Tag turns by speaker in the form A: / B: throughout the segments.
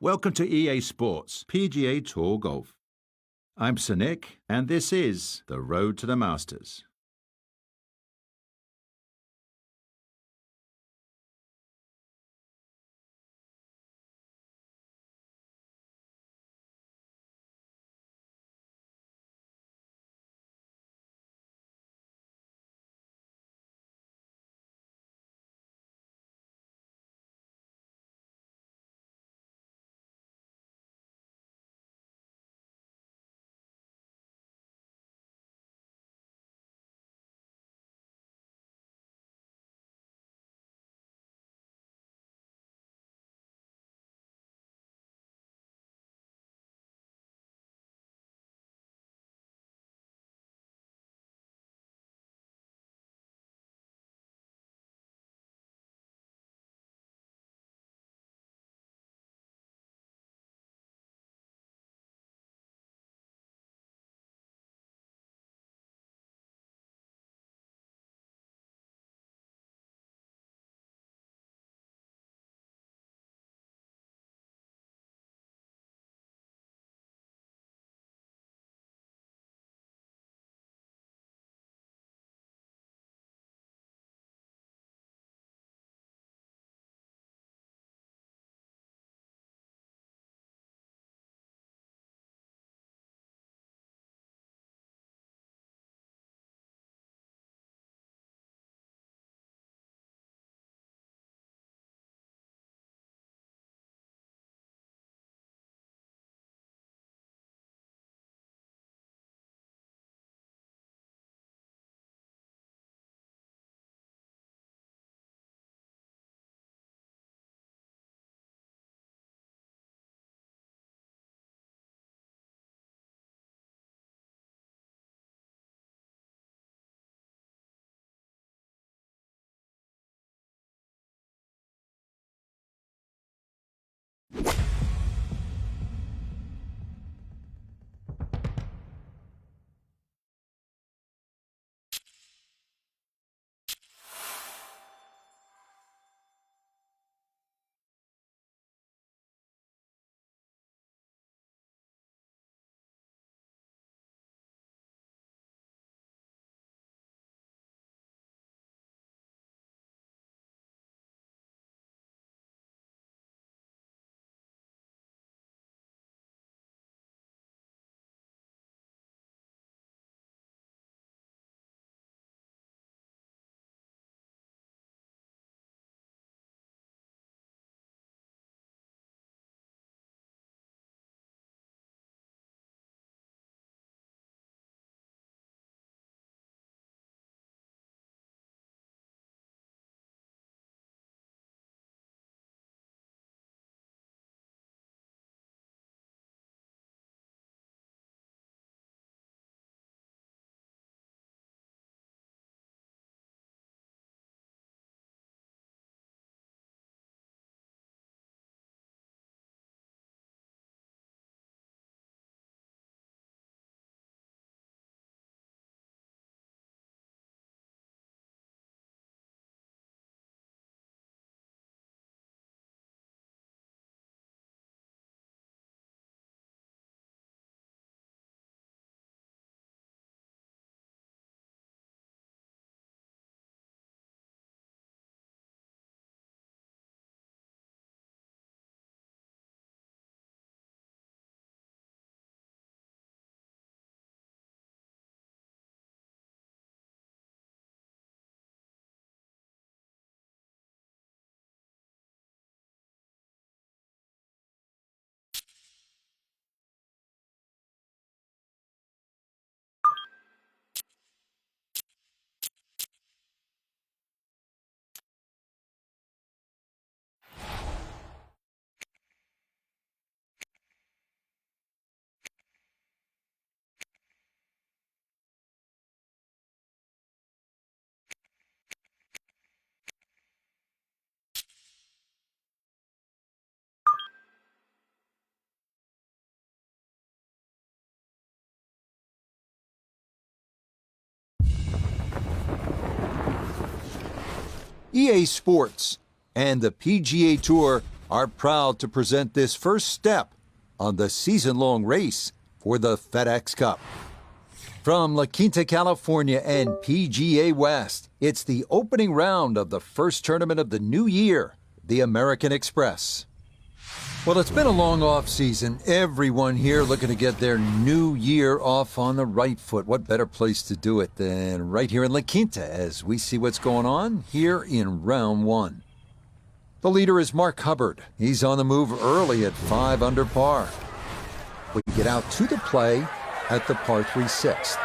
A: Welcome to EA Sports PGA Tour Golf. I'm Sir Nick, and this is The Road to the Masters.
B: EA Sports and the PGA Tour are proud to present this first step on the season-long race for the FedEx Cup. From La Quinta, California and PGA West, it's the opening round of the first tournament of the new year, the American Express. Well, it's been a long off-season. Everyone here looking to get their new year off on the right foot. What better place to do it than right here in La Quinta as we see what's going on here in round one. The leader is Mark Hubbard. He's on the move early at 5 under par. We get out to the play at the par 3 sixth.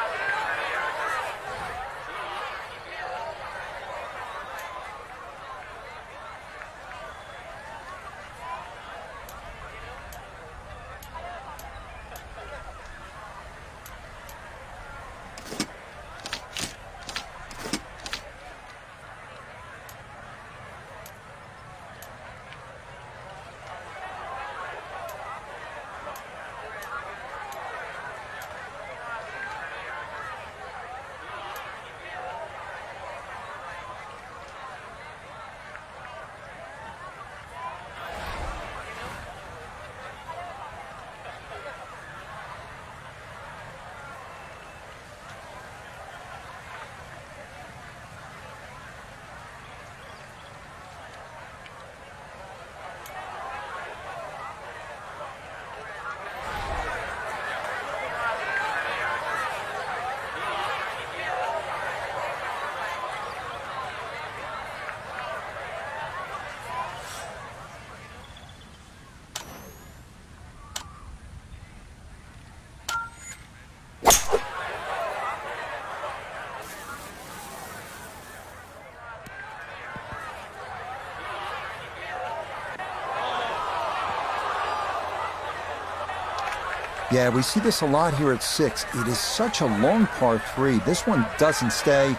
B: Yeah, we see this a lot here at 6. It is such a long par 3. This one doesn't stay,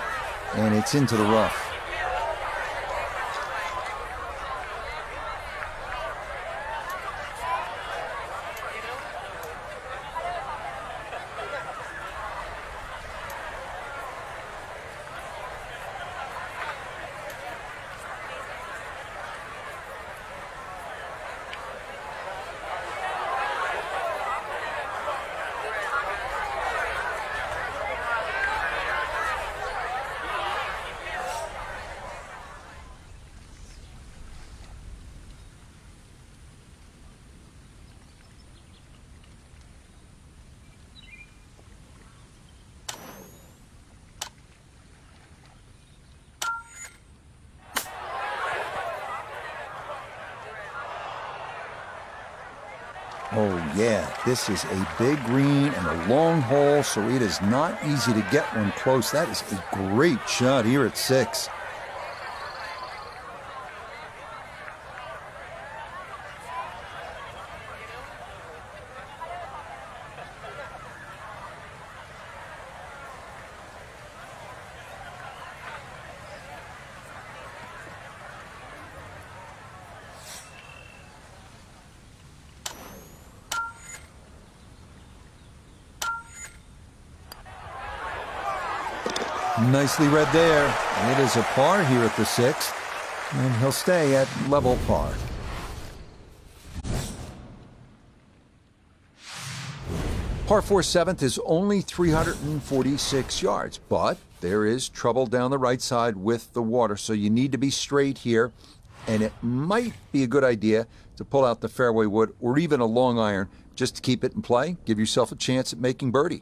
B: and it's into the rough. Oh yeah, this is a big green and a long hole, so it is not easy to get one close. That is a great shot here at 6. Nicely read there. It is a par here at the 6th, and he'll stay at level par. Par 4 7th is only 346 yards, but there is trouble down the right side with the water, so you need to be straight here, and it might be a good idea to pull out the fairway wood or even a long iron just to keep it in play, give yourself a chance at making birdie.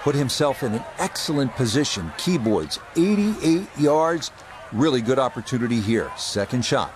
B: put himself in an excellent position. Keyboards, 88 yards. Really good opportunity here. Second shot.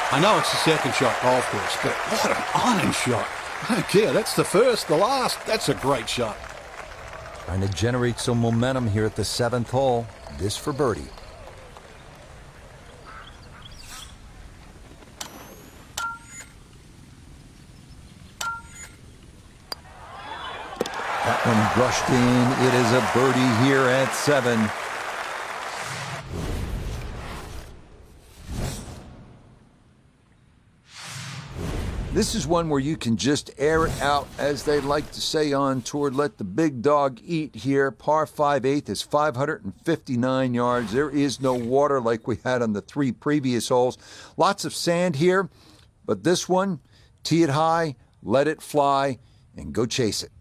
C: I know it's the second shot golf course, but what an iron shot. I don't care, that's the first, the last. That's a great shot.
B: Trying to generate some momentum here at the 7th hole. This for birdie. That one brushed in. It is a birdie here at 7. This is one where you can just air it out, as they like to say on tour. Let the big dog eat here. Par 5/8 is 559 yards. There is no water like we had on the 3 previous holes. Lots of sand here, but this one, tee it high, let it fly, and go chase it.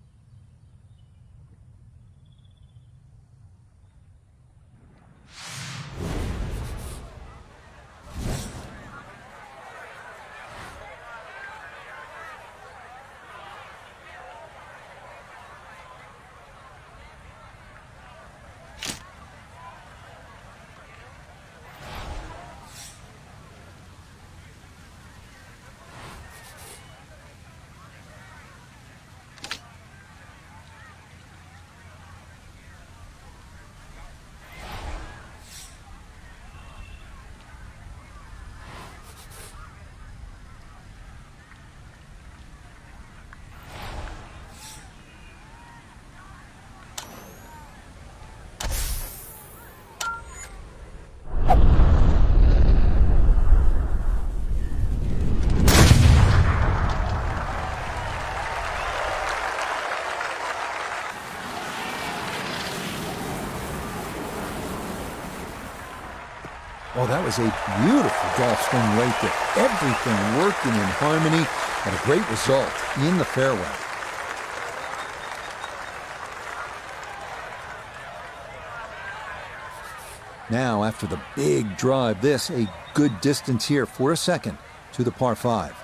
B: Oh, that was a beautiful golf swing right there. Everything working in harmony, and a great result in the fairway. Now, after the big drive, this a good distance here for a second to the par 5.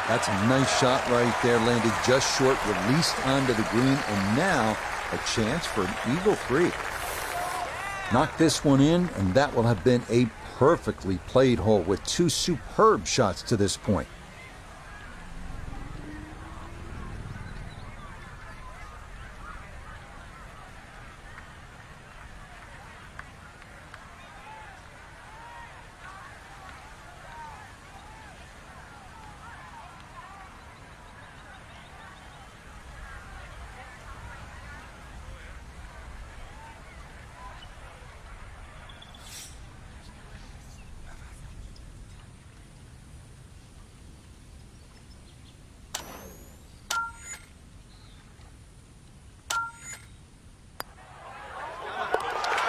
B: That's a nice shot right there, landed just short, released onto the green, and now a chance for an eagle 3. Knock this one in, and that will have been a perfectly played hole with 2 superb shots to this point.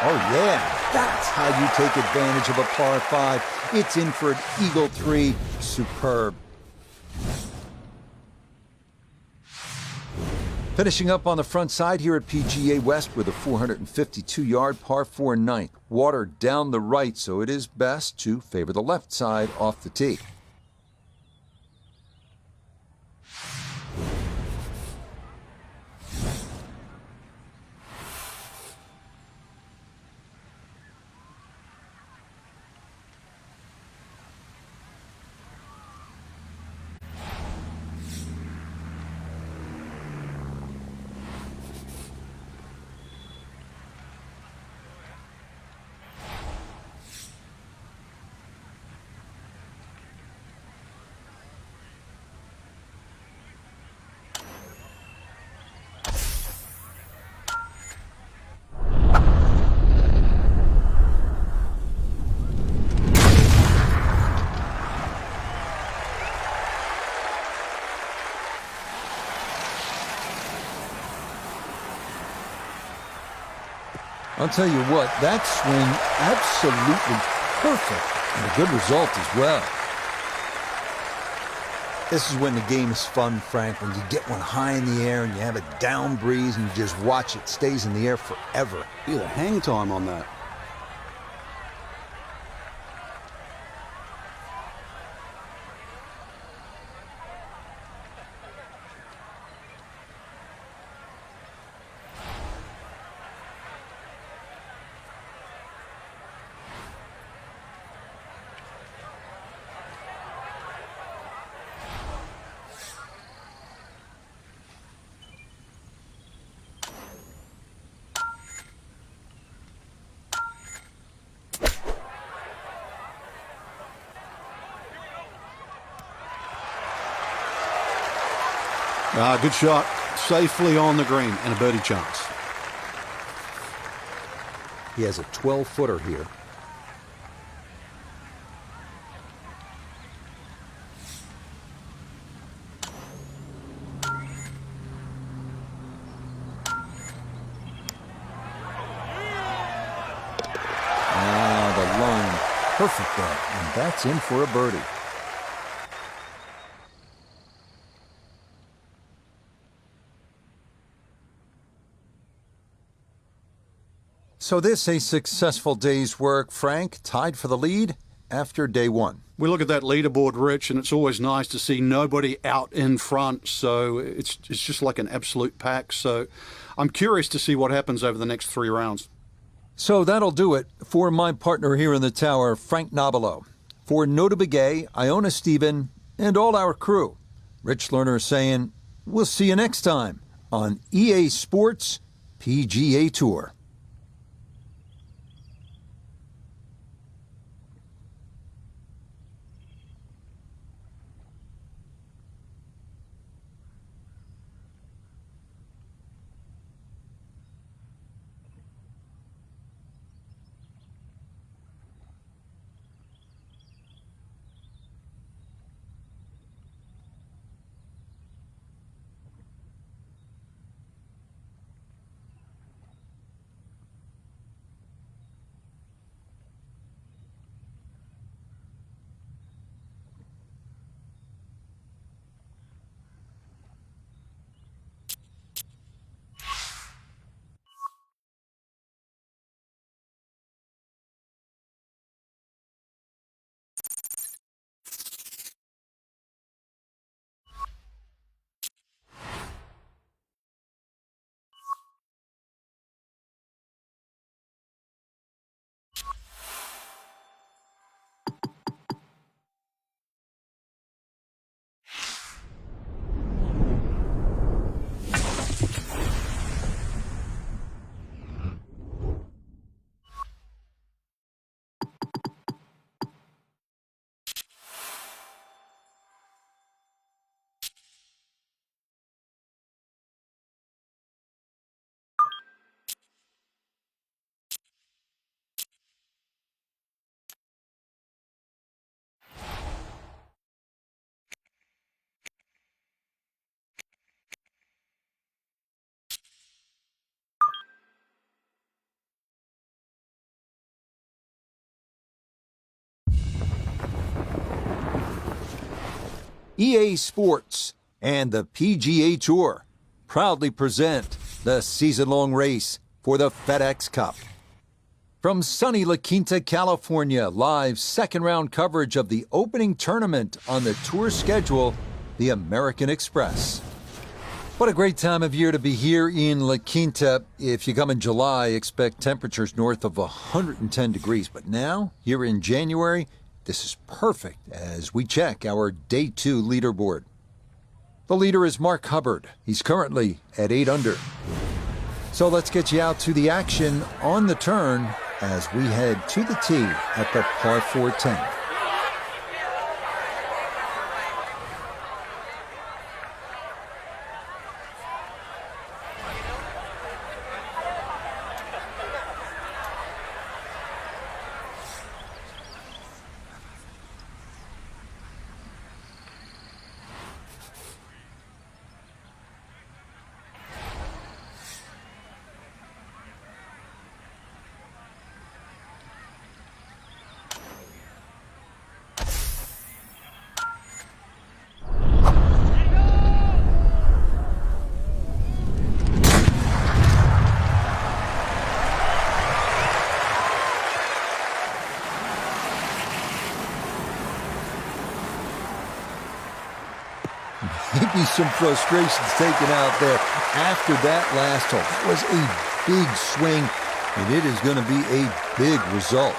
B: Oh, yeah, that's how you take advantage of a par 5. It's in for an eagle 3. Superb. Finishing up on the front side here at PGA West with a 452-yard par 4 ninth. Water down the right, so it is best to favor the left side off the tee. I'll tell you what, that swing absolutely perfect and a good result as well. This is when the game is fun, Frank, when you get one high in the air and you have a down breeze and you just watch it stays in the air forever.
C: Feel the hang time on that. Good shot. Safely on the green and a birdie chance.
B: He has a 12-footer here. The line. Perfect there. And that's in for a birdie. So this a successful day's work, Frank, tied for the lead after day one.
C: We look at that leaderboard, Rich, and it's always nice to see nobody out in front. So it's just like an absolute pack. So I'm curious to see what happens over the next 3 rounds.
B: So that'll do it for my partner here in the tower, Frank Nobilo. For Nota Begay, Iona Stephen, and all our crew, Rich Lerner saying, we'll see you next time on EA Sports PGA Tour. EA Sports and the PGA Tour. proudly present the season-long race for the FedEx Cup. From sunny La Quinta, California, live second-round coverage of the opening tournament on the tour schedule, the American Express. What a great time of year to be here in La Quinta. If you come in July, expect temperatures north of 110 degrees. But now, here in January, this is perfect as we check our Day 2 leaderboard. The leader is Mark Hubbard. He's currently at 8 under. So let's get you out to the action on the turn as we head to the tee at the par 4 10th. Maybe some frustrations taken out there after that last hole. That was a big swing, and it is going to be a big result.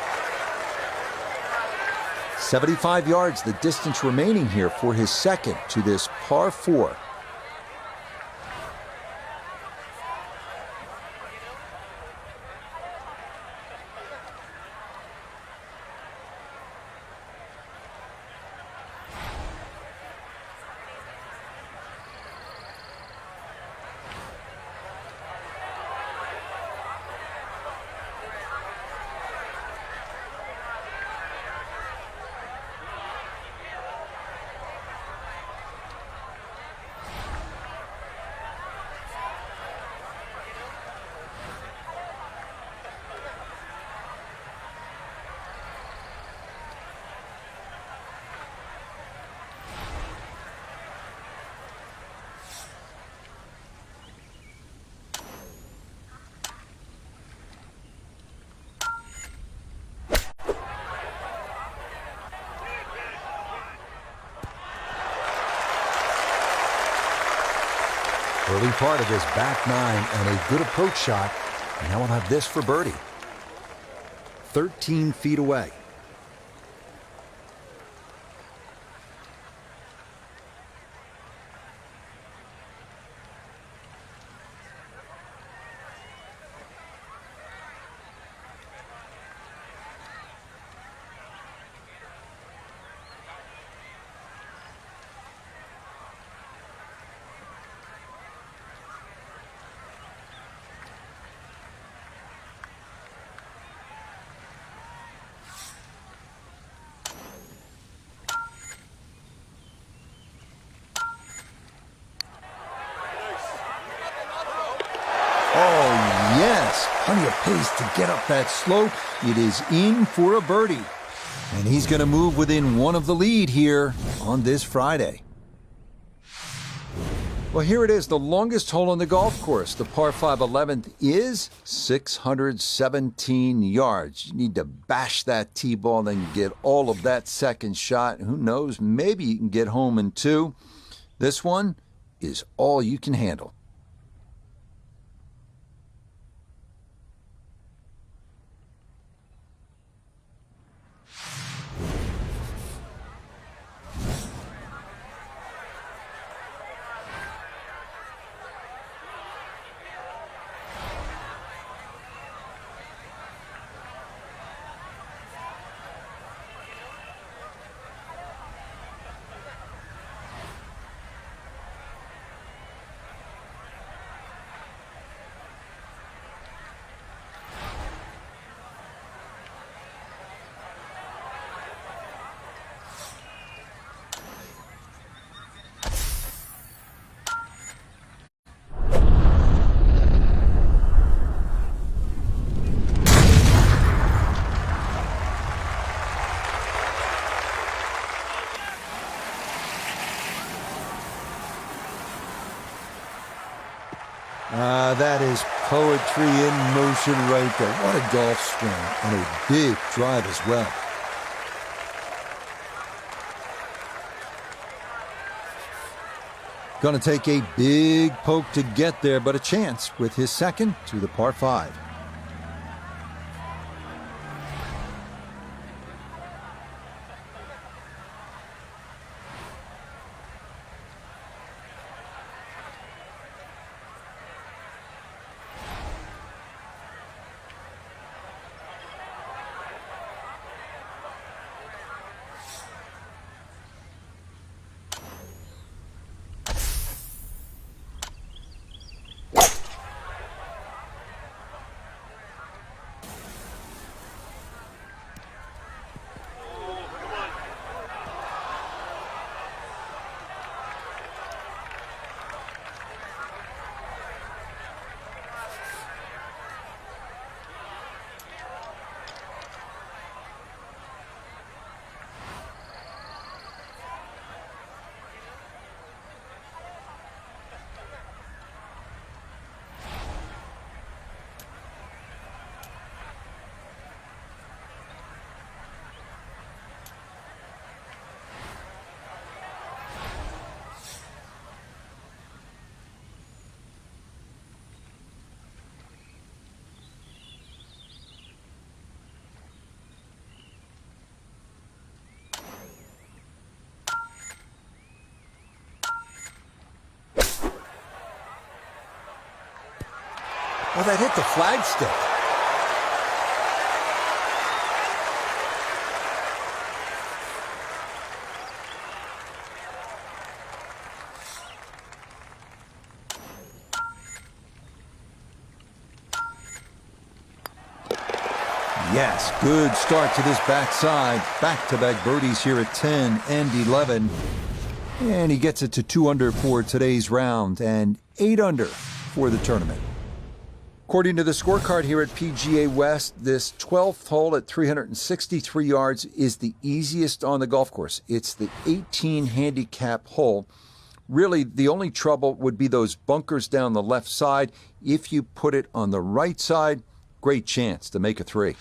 B: 75 yards, the distance remaining here for his second to this par 4. Early part of his back nine and a good approach shot. And now we'll have this for birdie. 13 feet away. Oh, yes. Plenty of pace to get up that slope. It is in for a birdie. And he's going to move within one of the lead here on this Friday. Well, here it is, the longest hole on the golf course. The par 5 11th is 617 yards. You need to bash that tee ball and get all of that second shot. Who knows, maybe you can get home in 2. This one is all you can handle. That is poetry in motion right there. What a golf swing and a big drive as well. Going to take a big poke to get there, but a chance with his second to the par 5. Oh, that hit the flagstick. Yes, good start to this backside. Back-to-back birdies here at 10 and 11. And he gets it to 2 under for today's round and 8 under for the tournament. According to the scorecard here at PGA West, this 12th hole at 363 yards is the easiest on the golf course. It's the 18 handicap hole. Really, the only trouble would be those bunkers down the left side. If you put it on the right side, great chance to make a 3.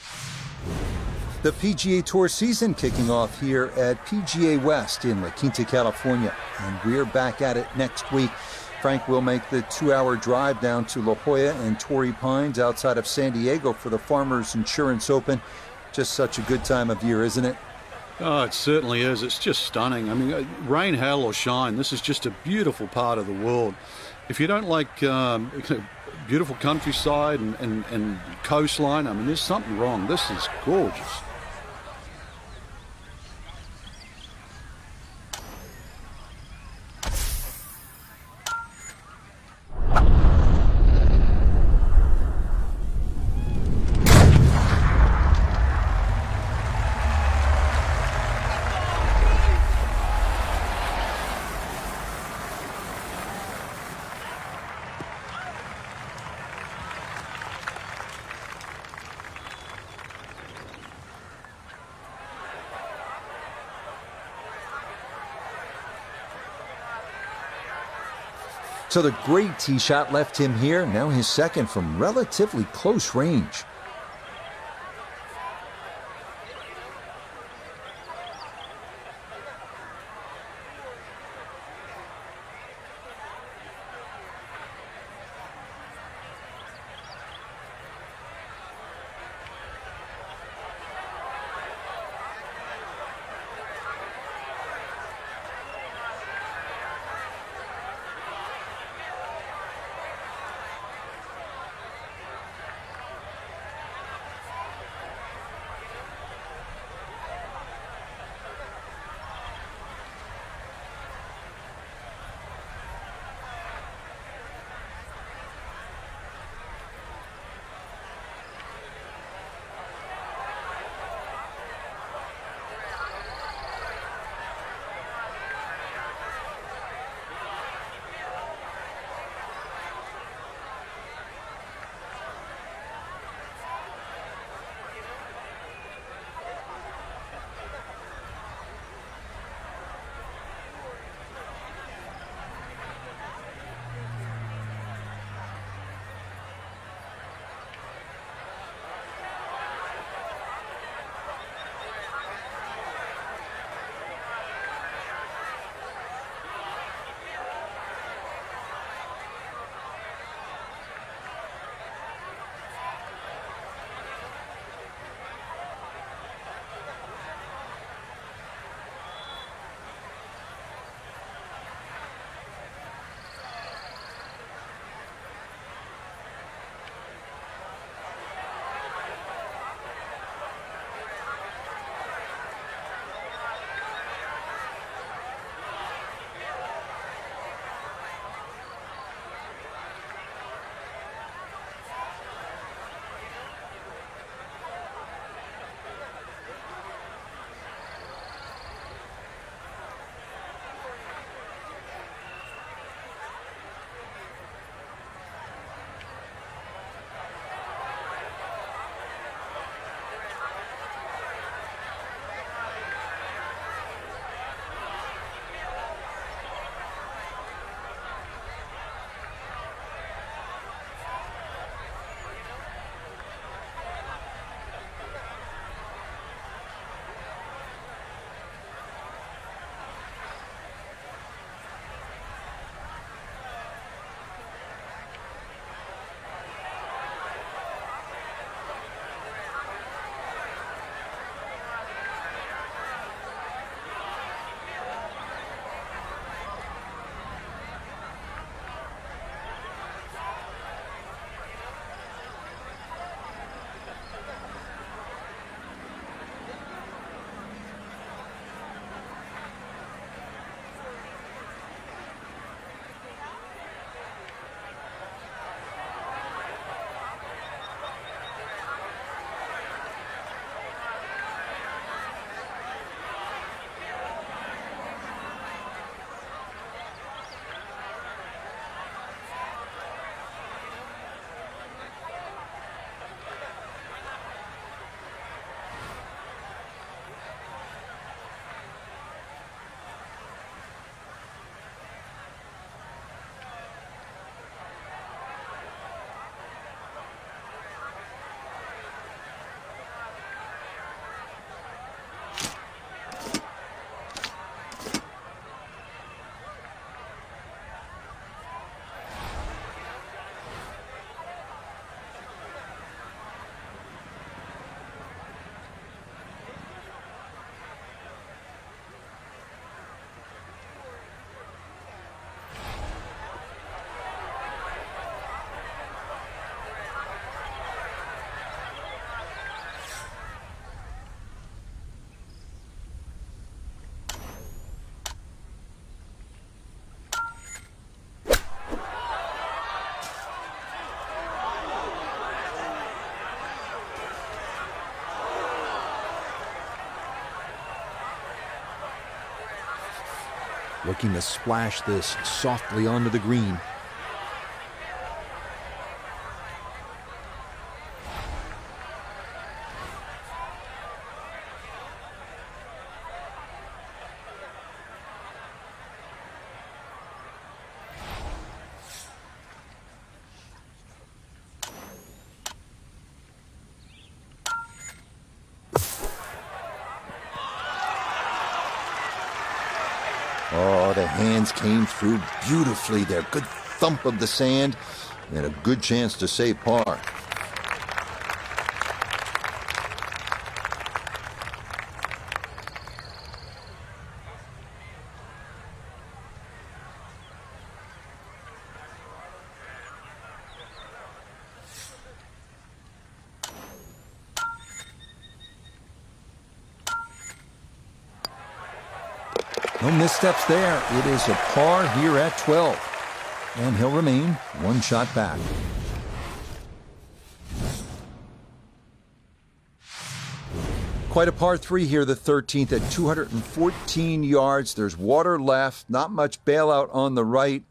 B: The PGA Tour season kicking off here at PGA West in La Quinta, California. And we're back at it next week. Frank will make the 2-hour drive down to La Jolla and Torrey Pines outside of San Diego for the Farmers Insurance Open. Just such a good time of year, isn't it?
C: Oh, it certainly is. It's just stunning. I mean, rain, hail, or shine, this is just a beautiful part of the world. If you don't like beautiful countryside and coastline, I mean, there's something wrong. This is gorgeous.
B: So the great tee shot left him here. Now his second from relatively close range. looking to splash this softly onto the green. Oh, the hands came through beautifully there. Good thump of the sand and a good chance to save par. No missteps there. It is a par here at 12. And he'll remain one shot back. Quite a par 3 here, the 13th at 214 yards. There's water left, not much bailout on the right.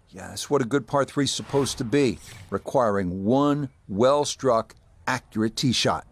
B: Yeah, that's what a good par 3 is supposed to be, requiring one well-struck, accurate tee shot.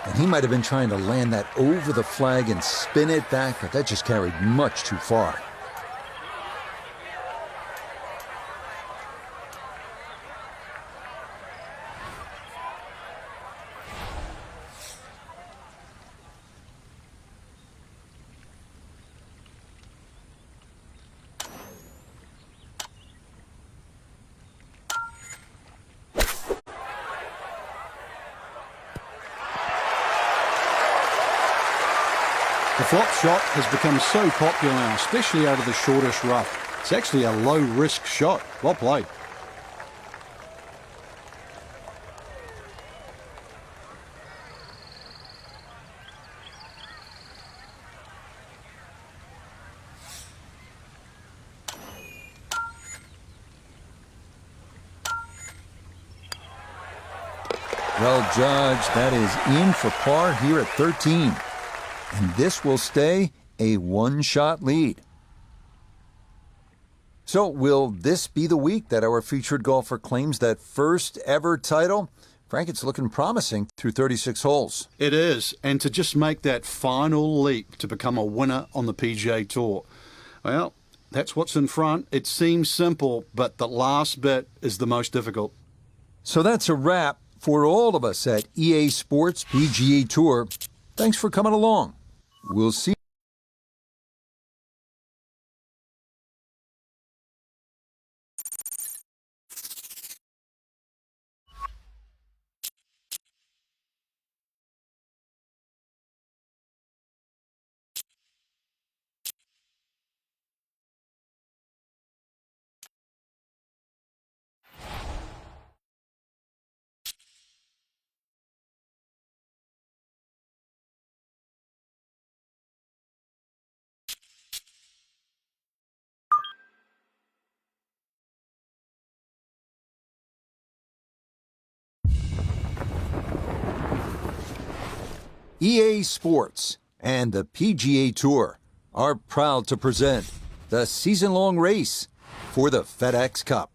B: And he might have been trying to land that over the flag and spin it back, but that just carried much too far.
C: The flop shot has become so popular now, especially out of the shortest rough. It's actually a low-risk shot. Well played.
B: Well judged. That is in for par here at 13. And this will stay a one-shot lead. So will this be the week that our featured golfer claims that first ever title? Frank, it's looking promising through 36 holes.
C: It is, and to just make that final leap to become a winner on the PGA Tour. Well, that's what's in front. It seems simple, but the last bit is the most difficult.
B: So that's a wrap for all of us at EA Sports PGA Tour. Thanks for coming along. We'll see. EA Sports and the PGA Tour are proud to present the season-long race for the FedEx Cup.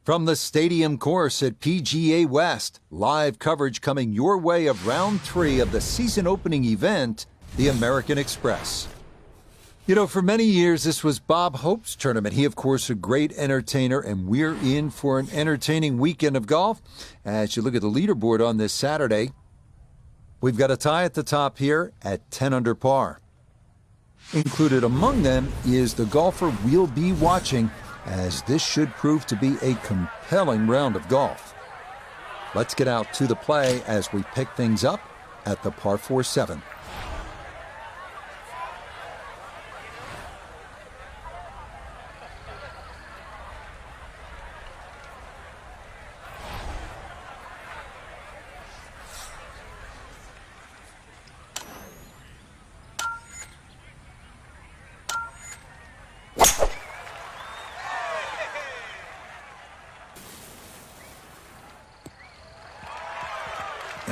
B: From the stadium course at PGA West, live coverage coming your way of round 3 of the season-opening event, the American Express. You know, for many years, this was Bob Hope's tournament. He, of course, a great entertainer, and we're in for an entertaining weekend of golf. As you look at the leaderboard on this Saturday, We've got a tie at the top here at 10 under par. Included among them is the golfer we'll be watching, as this should prove to be a compelling round of golf. Let's get out to the play as we pick things up at the par 4 7.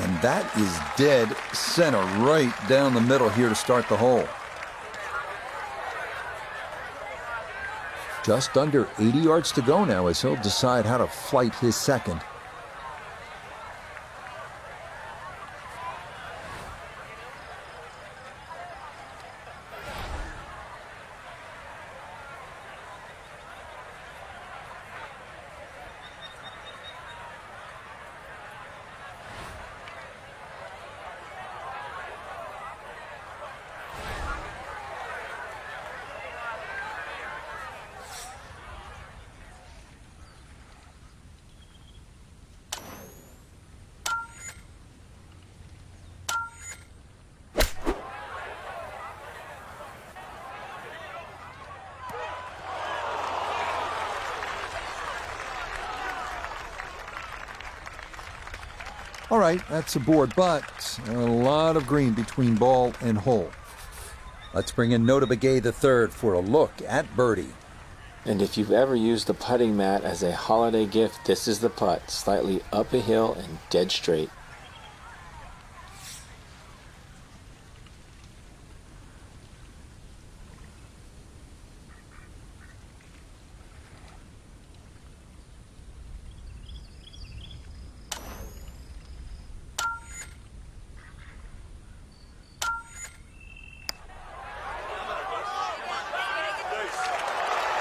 B: And that is dead center right down the middle here to start the hole. Just under 80 yards to go now as he'll decide how to flight his second. All right, that's a board, but a lot of green between ball and hole. Let's bring in Nota Begay III for a look at birdie.
D: And if you've ever used a putting mat as a holiday gift, this is the putt. Slightly up a hill and dead straight.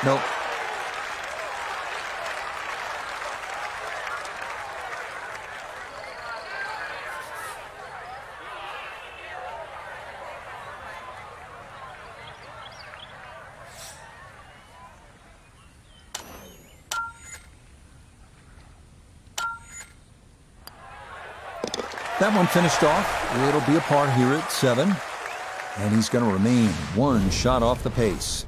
B: Nope. That one finished off. It'll be a par here at 7. And he's going to remain one shot off the pace.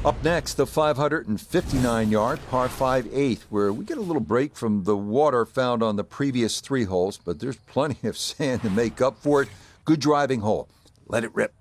B: Up next, the 559-yard par 5/8, where we get a little break from the water found on the previous 3 holes, but there's plenty of sand to make up for it. Good driving hole. Let it rip.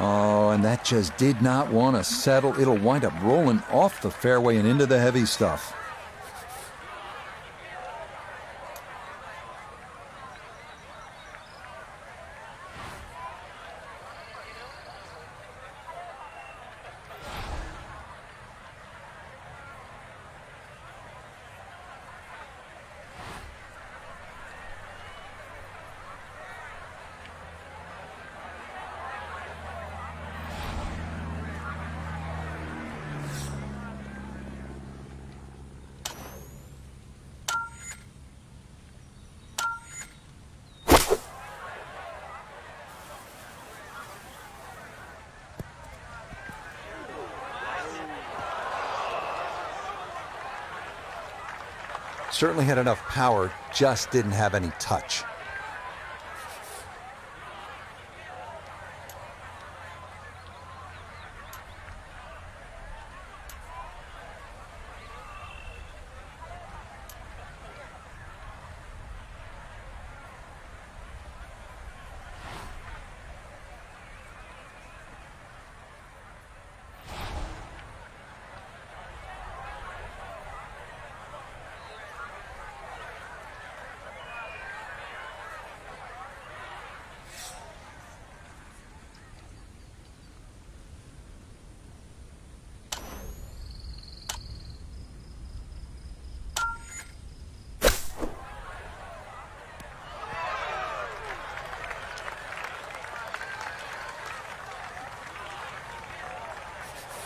B: Oh, and that just did not want to settle. It'll wind up rolling off the fairway and into the heavy stuff. Certainly had enough power, just didn't have any touch.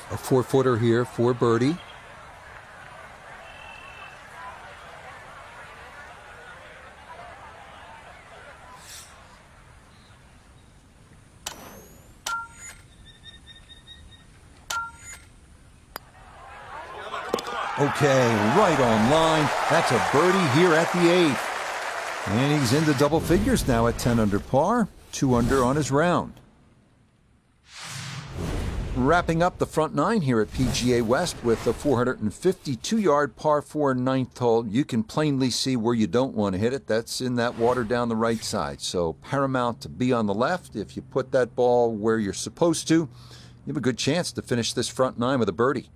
B: A 4-footer here for birdie. Okay, right on line. That's a birdie here at the 8th. And he's into double figures now at 10 under par, 2 under on his round. Wrapping up the front 9 here at PGA West with a 452-yard par 4 ninth hole. You can plainly see where you don't want to hit it. That's in that water down the right side. So paramount to be on the left. If you put that ball where you're supposed to, you have a good chance to finish this front 9 with a birdie.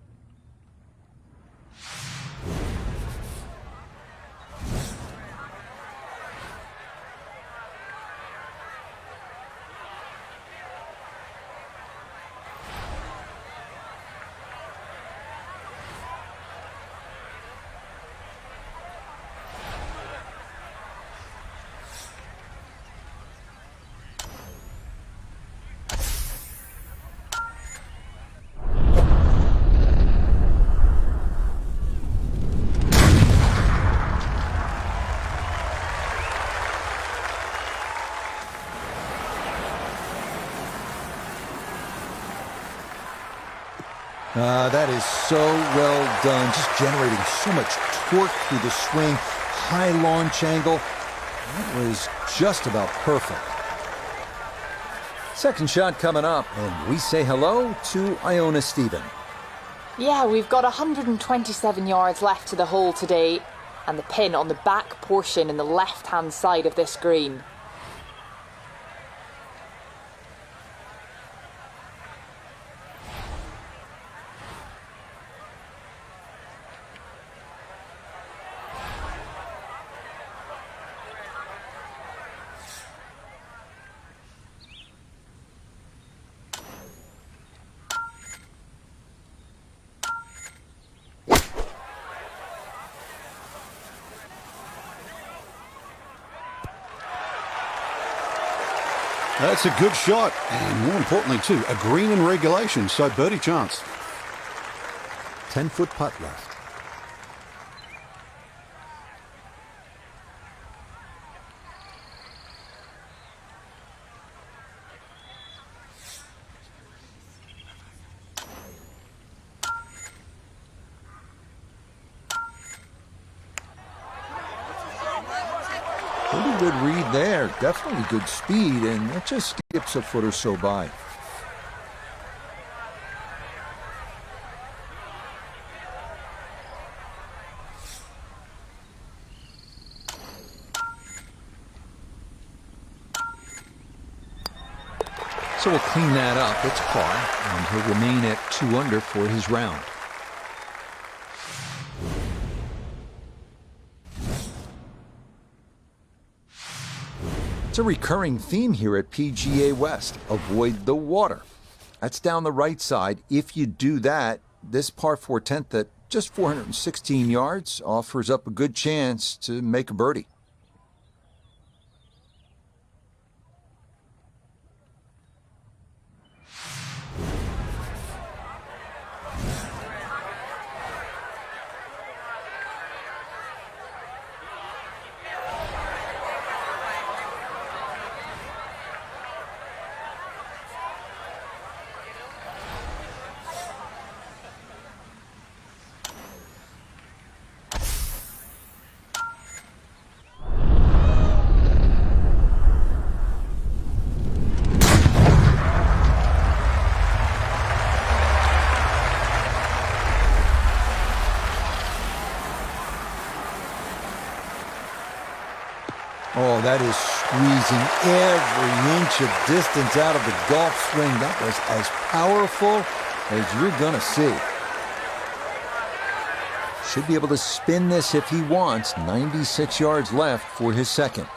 B: That is so well done, just generating so much torque through the swing, high launch angle. That was just about perfect. Second shot coming up, and we say hello to Iona Stephen.
E: Yeah, we've got 127 yards left to the hole today, and the pin on the back portion in the left-hand side of this green.
C: That's a good shot, and more importantly too, a green in regulation, so birdie chance.
B: 10-foot putt left. Pretty good read there. Definitely good speed, and it just skips a foot or so by. So we'll clean that up. It's par, and he'll remain at 2 under for his round. It's a recurring theme here at PGA West. Avoid the water. That's down the right side. If you do that, this par 4 10th at just 416 yards offers up a good chance to make a birdie. Oh, that is squeezing every inch of distance out of the golf swing. That was as powerful as you're going to see. Should be able to spin this if he wants. 96 yards left for his second.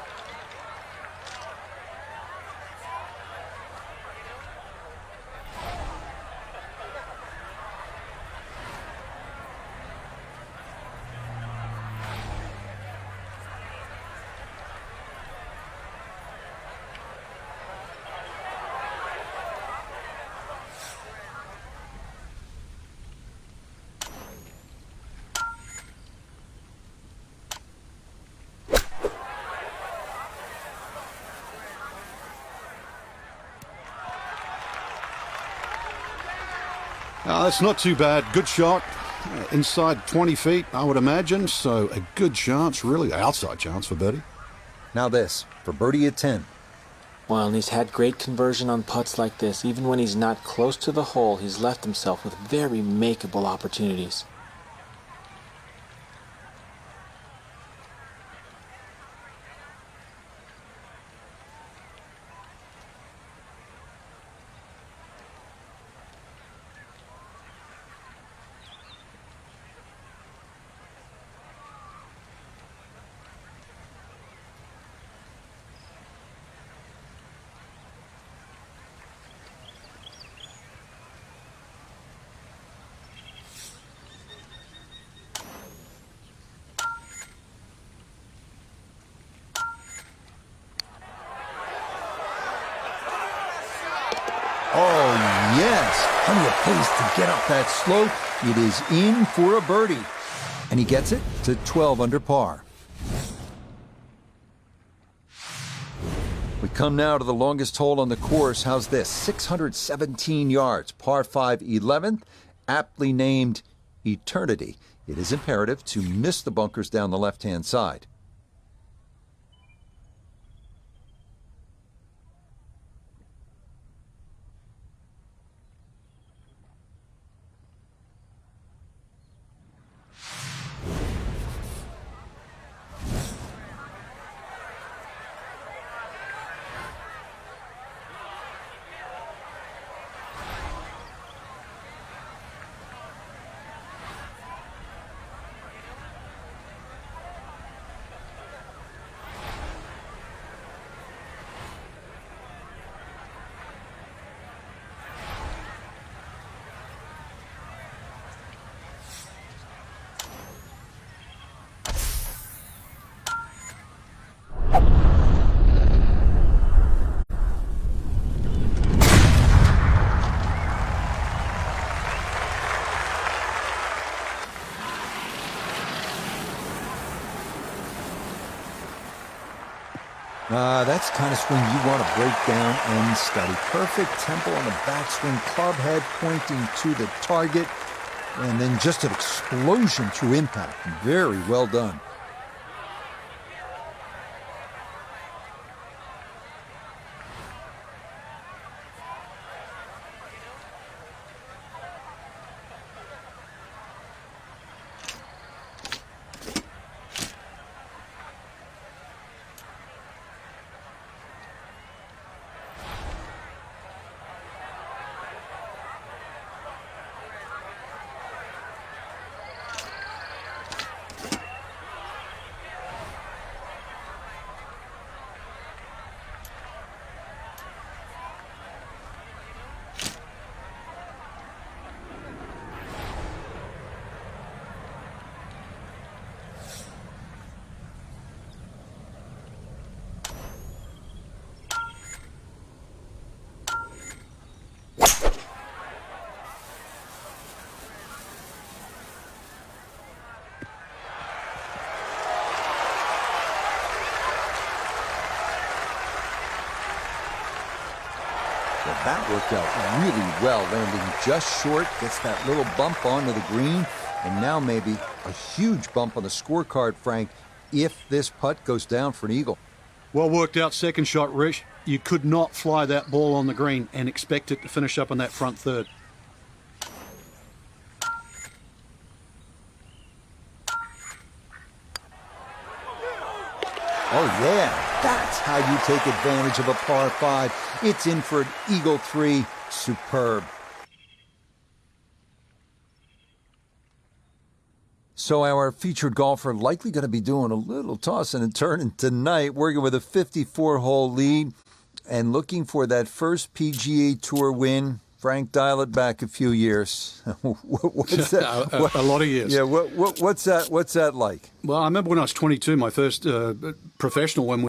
C: That's not too bad. Good shot. Inside 20 feet, I would imagine. So a good chance, really, outside chance for birdie.
B: Now this, for birdie at 10.
D: Well, and he's had great conversion on putts like this. Even when he's not close to the hole, he's left himself with very makeable opportunities.
B: Oh, yes. Plenty of pace to get up that slope. It is in for a birdie. And he gets it to 12 under par. We come now to the longest hole on the course. How's this? 617 yards, par 5 11th, aptly named Eternity. It is imperative to miss the bunkers down the left-hand side. That's the kind of swing you want to break down and study. Perfect tempo on the backswing, club head pointing to the target, and then just an explosion through impact. Very well done. That worked out really well, landing just short, gets that little bump onto the green, and now maybe a huge bump on the scorecard, Frank, if this putt goes down for an eagle.
C: Well worked out second shot, Rich. You could not fly that ball on the green and expect it to finish up on that front third.
B: Oh, yeah, that's how you take advantage of a par 5. It's in for an Eagle 3. Superb. So our featured golfer likely going to be doing a little tossing and turning tonight, working with a 54-hole lead and looking for that first PGA Tour win. Frank, dial it back a few years. What's that?
C: A lot of years.
B: Yeah, what's that? What's that like?
C: Well, I remember when I was 22, my first professional one.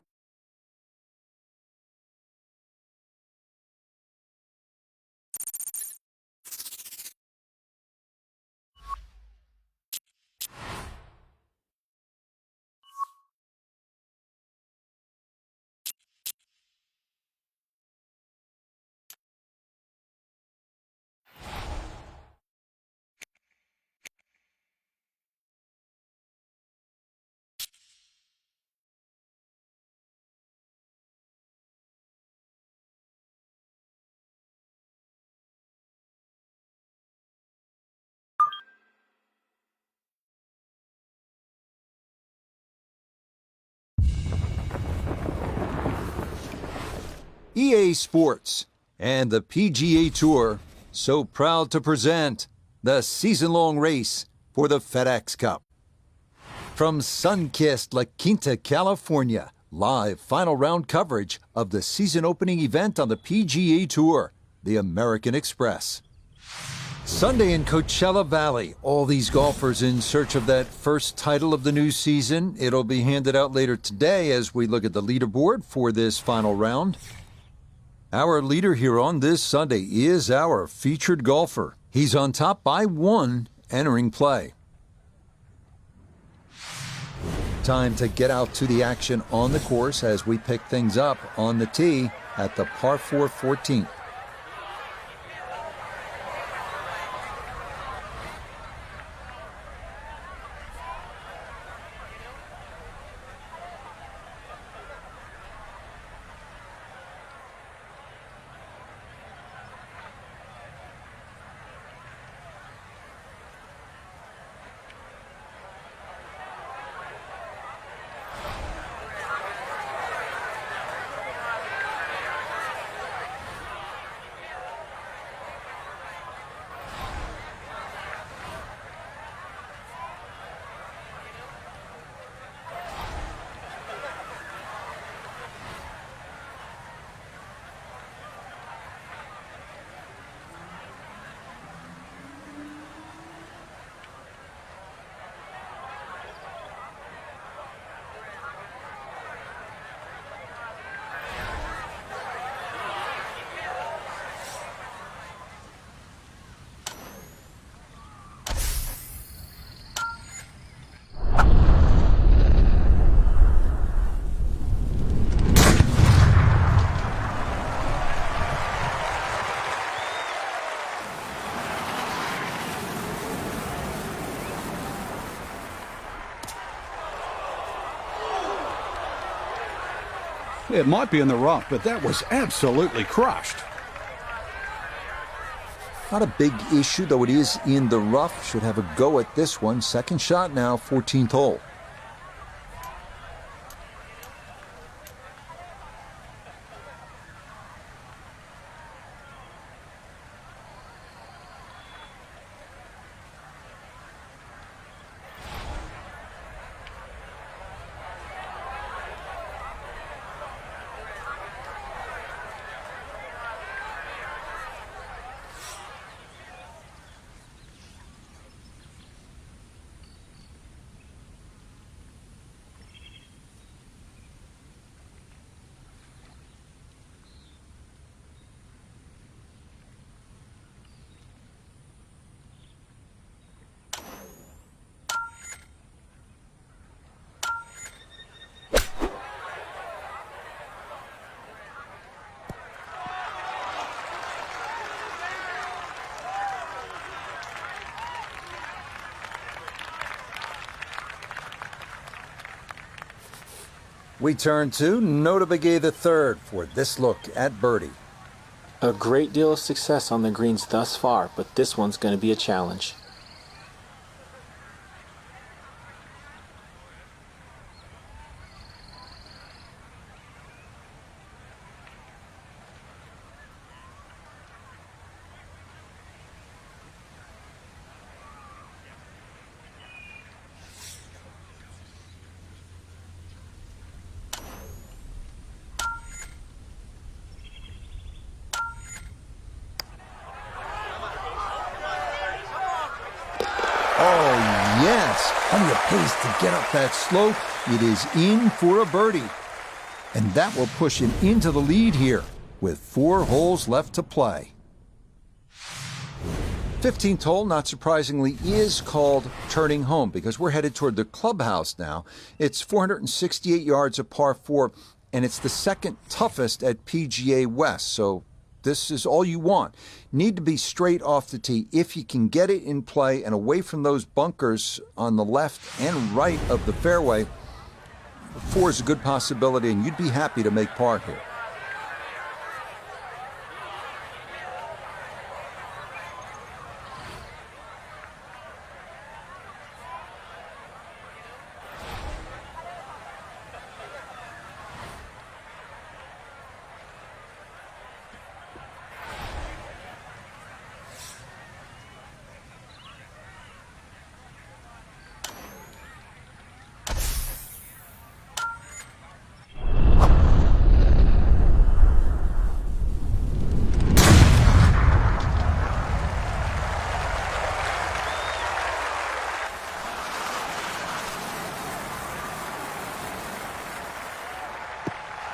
B: EA Sports and the PGA Tour so proud to present the season-long race for the FedEx Cup. From sun-kissed La Quinta, California, live final round coverage of the season opening event on the PGA Tour, the American Express. Sunday in Coachella Valley, all these golfers in search of that first title of the new season. It'll be handed out later today as we look at the leaderboard for this final round. Our leader here on this Sunday is our featured golfer. He's on top by 1 entering play. Time to get out to the action on the course as we pick things up on the tee at the par 4 14th.
C: It might be in the rough, but that was absolutely crushed.
B: Not a big issue, though it is in the rough. Should have a go at this one. Second shot now, 14th hole. We turn to Nota Begay III for this look at birdie.
D: A great deal of success on the greens thus far, but this one's going to be a challenge.
B: Oh, yes. Plenty of pace to get up that slope. It is in for a birdie. And that will push him into the lead here with 4 holes left to play. 15th hole, not surprisingly, is called Turning Home because we're headed toward the clubhouse now. It's 468 yards of par 4, and it's the second toughest at PGA West, so this is all you want. Need to be straight off the tee if you can get it in play and away from those bunkers on the left and right of the fairway. 4 is a good possibility, and you'd be happy to make par here.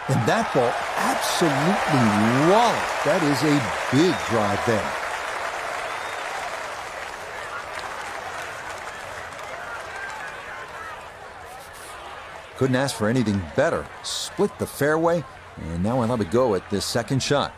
B: And that ball absolutely walloped. That is a big drive there. Couldn't ask for anything better. Split the fairway, and now I'll have a go at this second shot.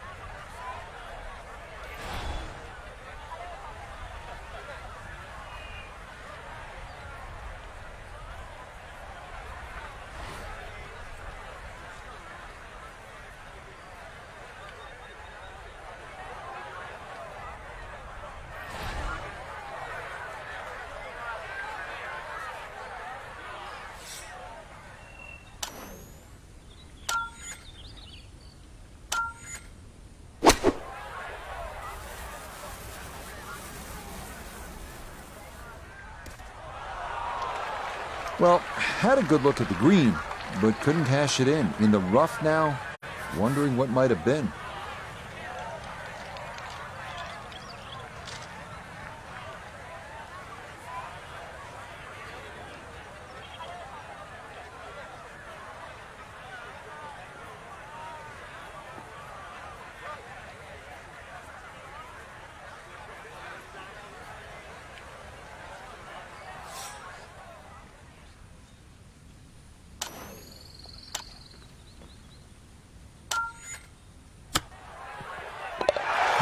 B: Well, had a good look at the green, but couldn't cash it in. In the rough now, wondering what might have been.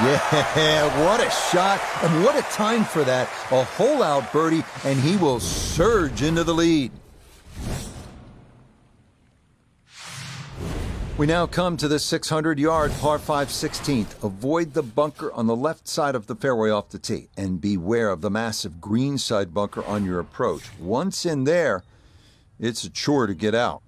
B: Yeah, what a shot, and what a time for that. A hole-out birdie, and he will surge into the lead. We now come to the 600-yard par 5 16th. Avoid the bunker on the left side of the fairway off the tee, and beware of the massive green side bunker on your approach. Once in there, it's a chore to get out.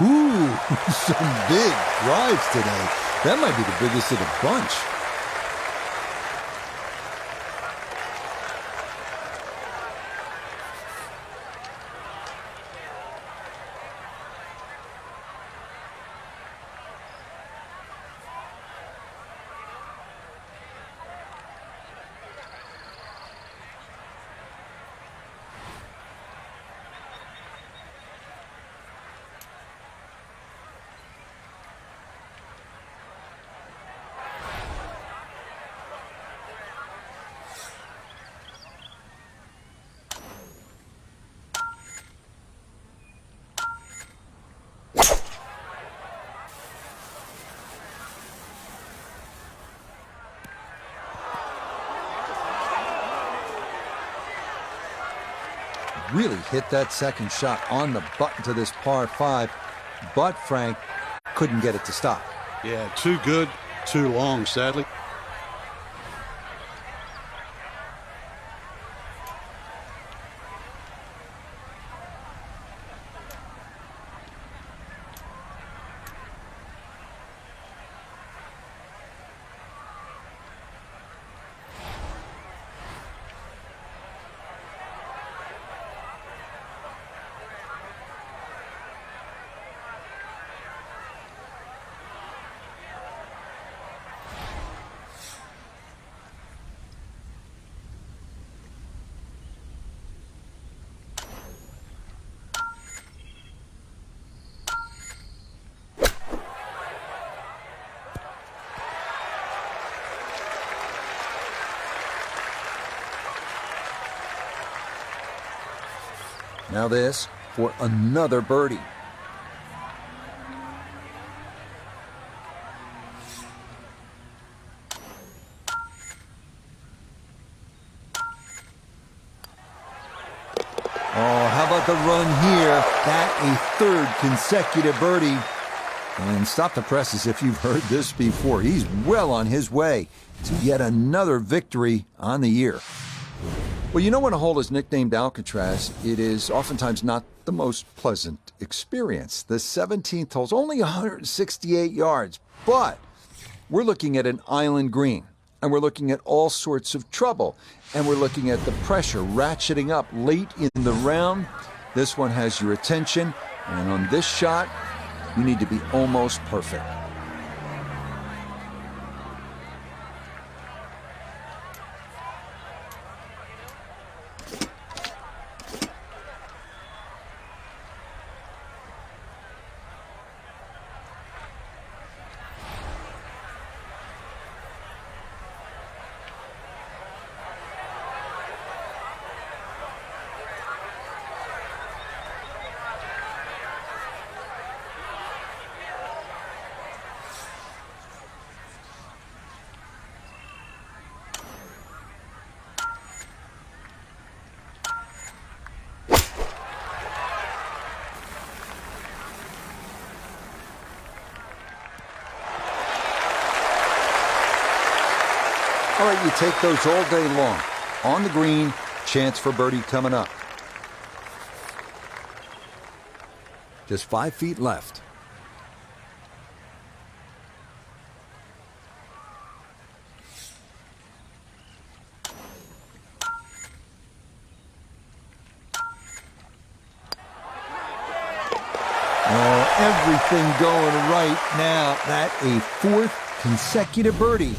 B: Ooh, some big drives today. That might be the biggest of the bunch. really hit that second shot on the button to this par 5, but Frank couldn't get it to stop.
C: Yeah, too good, too long, sadly.
B: Now this for another birdie. Oh, how about the run here? That a third consecutive birdie. And stop the presses if you've heard this before. He's well on his way to yet another victory on the year. Well, you know, when a hole is nicknamed Alcatraz, it is oftentimes not the most pleasant experience. The 17th hole's only 168 yards, but we're looking at an island green, and we're looking at all sorts of trouble, and we're looking at the pressure ratcheting up late in the round. This one has your attention, and on this shot, you need to be almost perfect. All right, you take those all day long. On the green, chance for birdie coming up. Just 5 feet left. Oh, everything going right now. That a fourth consecutive birdie.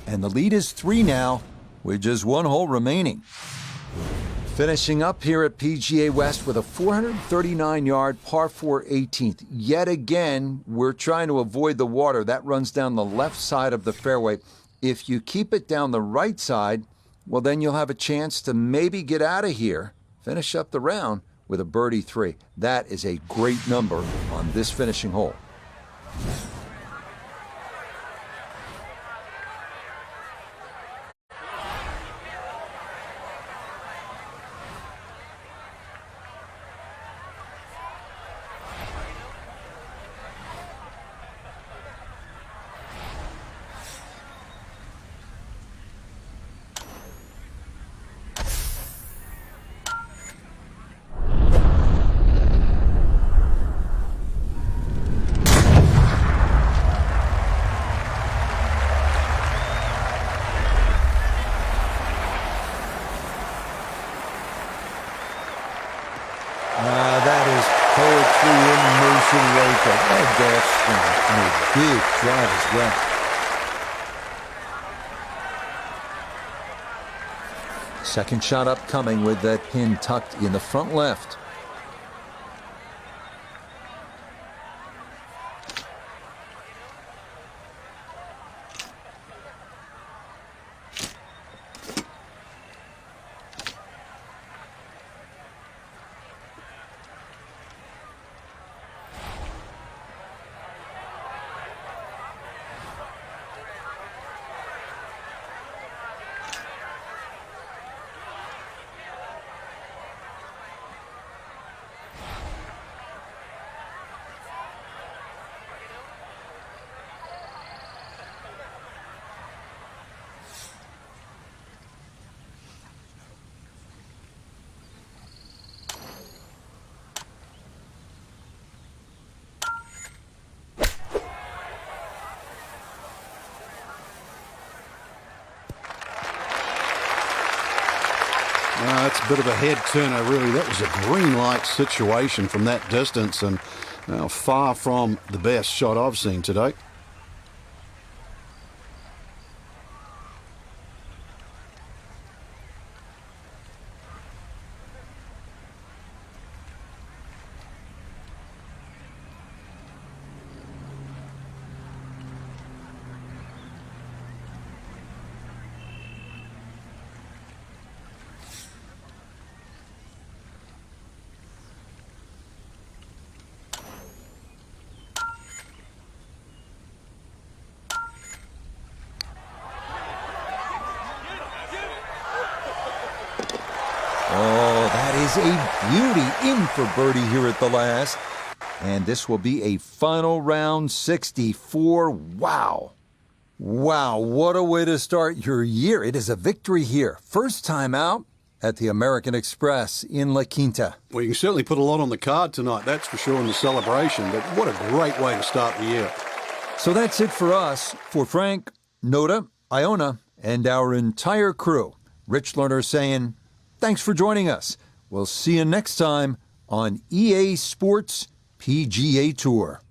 B: And the lead is 3 now, with just 1 hole remaining. Finishing up here at PGA West with a 439-yard par 4 18th. Yet again, we're trying to avoid the water. That runs down the left side of the fairway. If you keep it down the right side, well, then you'll have a chance to maybe get out of here, finish up the round with a birdie 3. That is a great number on this finishing hole. That is poetry in motion right there. That golf swing and a big drive as well. Second shot upcoming with that pin tucked in the front left.
C: that's a bit of a head turner, really. That was a green light situation from that distance, and far from the best shot I've seen today.
B: Oh, that is a beauty in for birdie here at the last. And this will be a final round 64. Wow. Wow, what a way to start your year. It is a victory here. First time out at the American Express in La Quinta.
C: Well, you can certainly put a lot on the card tonight, that's for sure, in the celebration. But what a great way to start the year.
B: So that's it for us. For Frank, Noda, Iona, and our entire crew, Rich Lerner saying, thanks for joining us. We'll see you next time on EA Sports PGA Tour.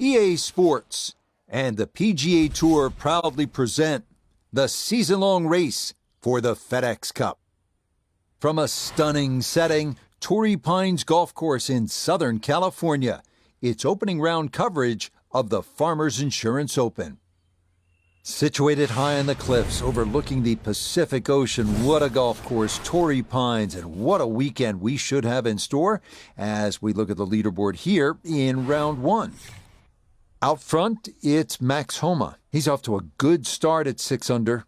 B: EA Sports and the PGA Tour proudly present the season-long race for the FedEx Cup. From a stunning setting, Torrey Pines Golf Course in Southern California, it's opening round coverage of the Farmers Insurance Open. Situated high on the cliffs overlooking the Pacific Ocean, what a golf course, Torrey Pines, and what a weekend we should have in store as we look at the leaderboard here in round one. Out front, it's Max Homa. He's off to a good start at 6 under.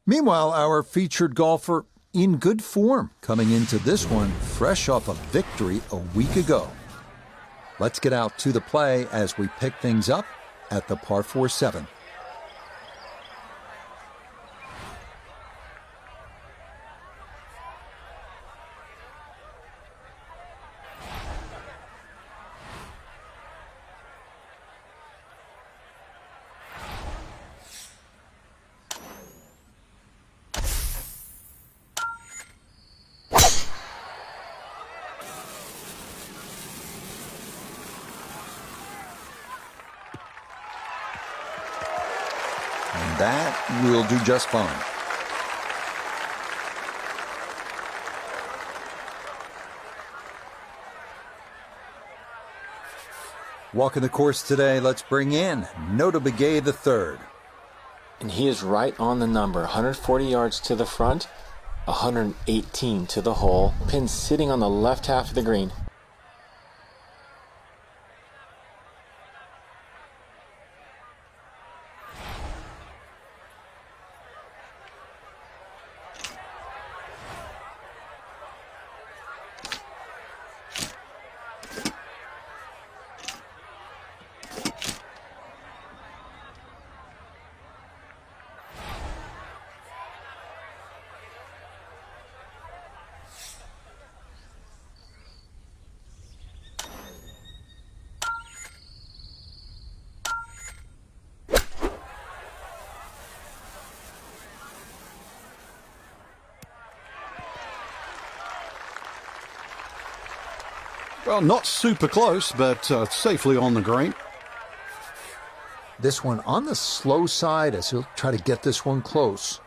B: Meanwhile, our featured golfer in good form coming into this one fresh off a victory a week ago. Let's get out to the play as we pick things up at the par 4-7. And that will do just fine. Walking the course today, let's bring in Nota Begay III.
D: And he is right on the number. 140 yards to the front, 118 to the hole. Pin sitting on the left half of the green.
C: Well, not super close, but safely on the green.
B: This one on the slow side as he'll try to get this one close.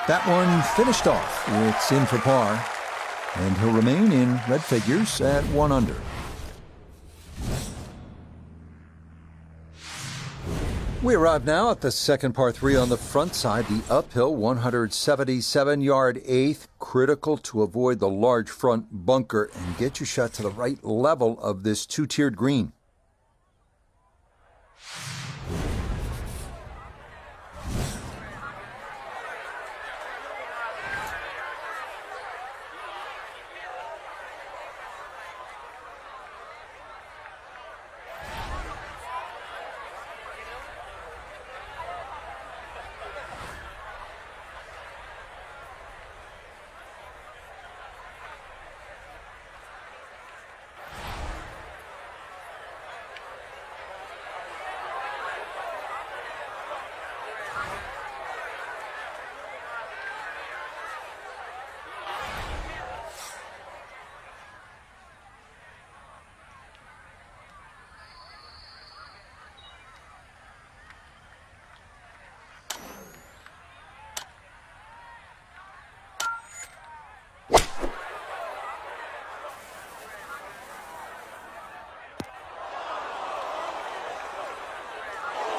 B: That one finished off. It's in for par, and he'll remain in red figures at 1 under. We arrive now at the second par 3 on the front side, the uphill 177-yard eighth, critical to avoid the large front bunker and get your shot to the right level of this two-tiered green.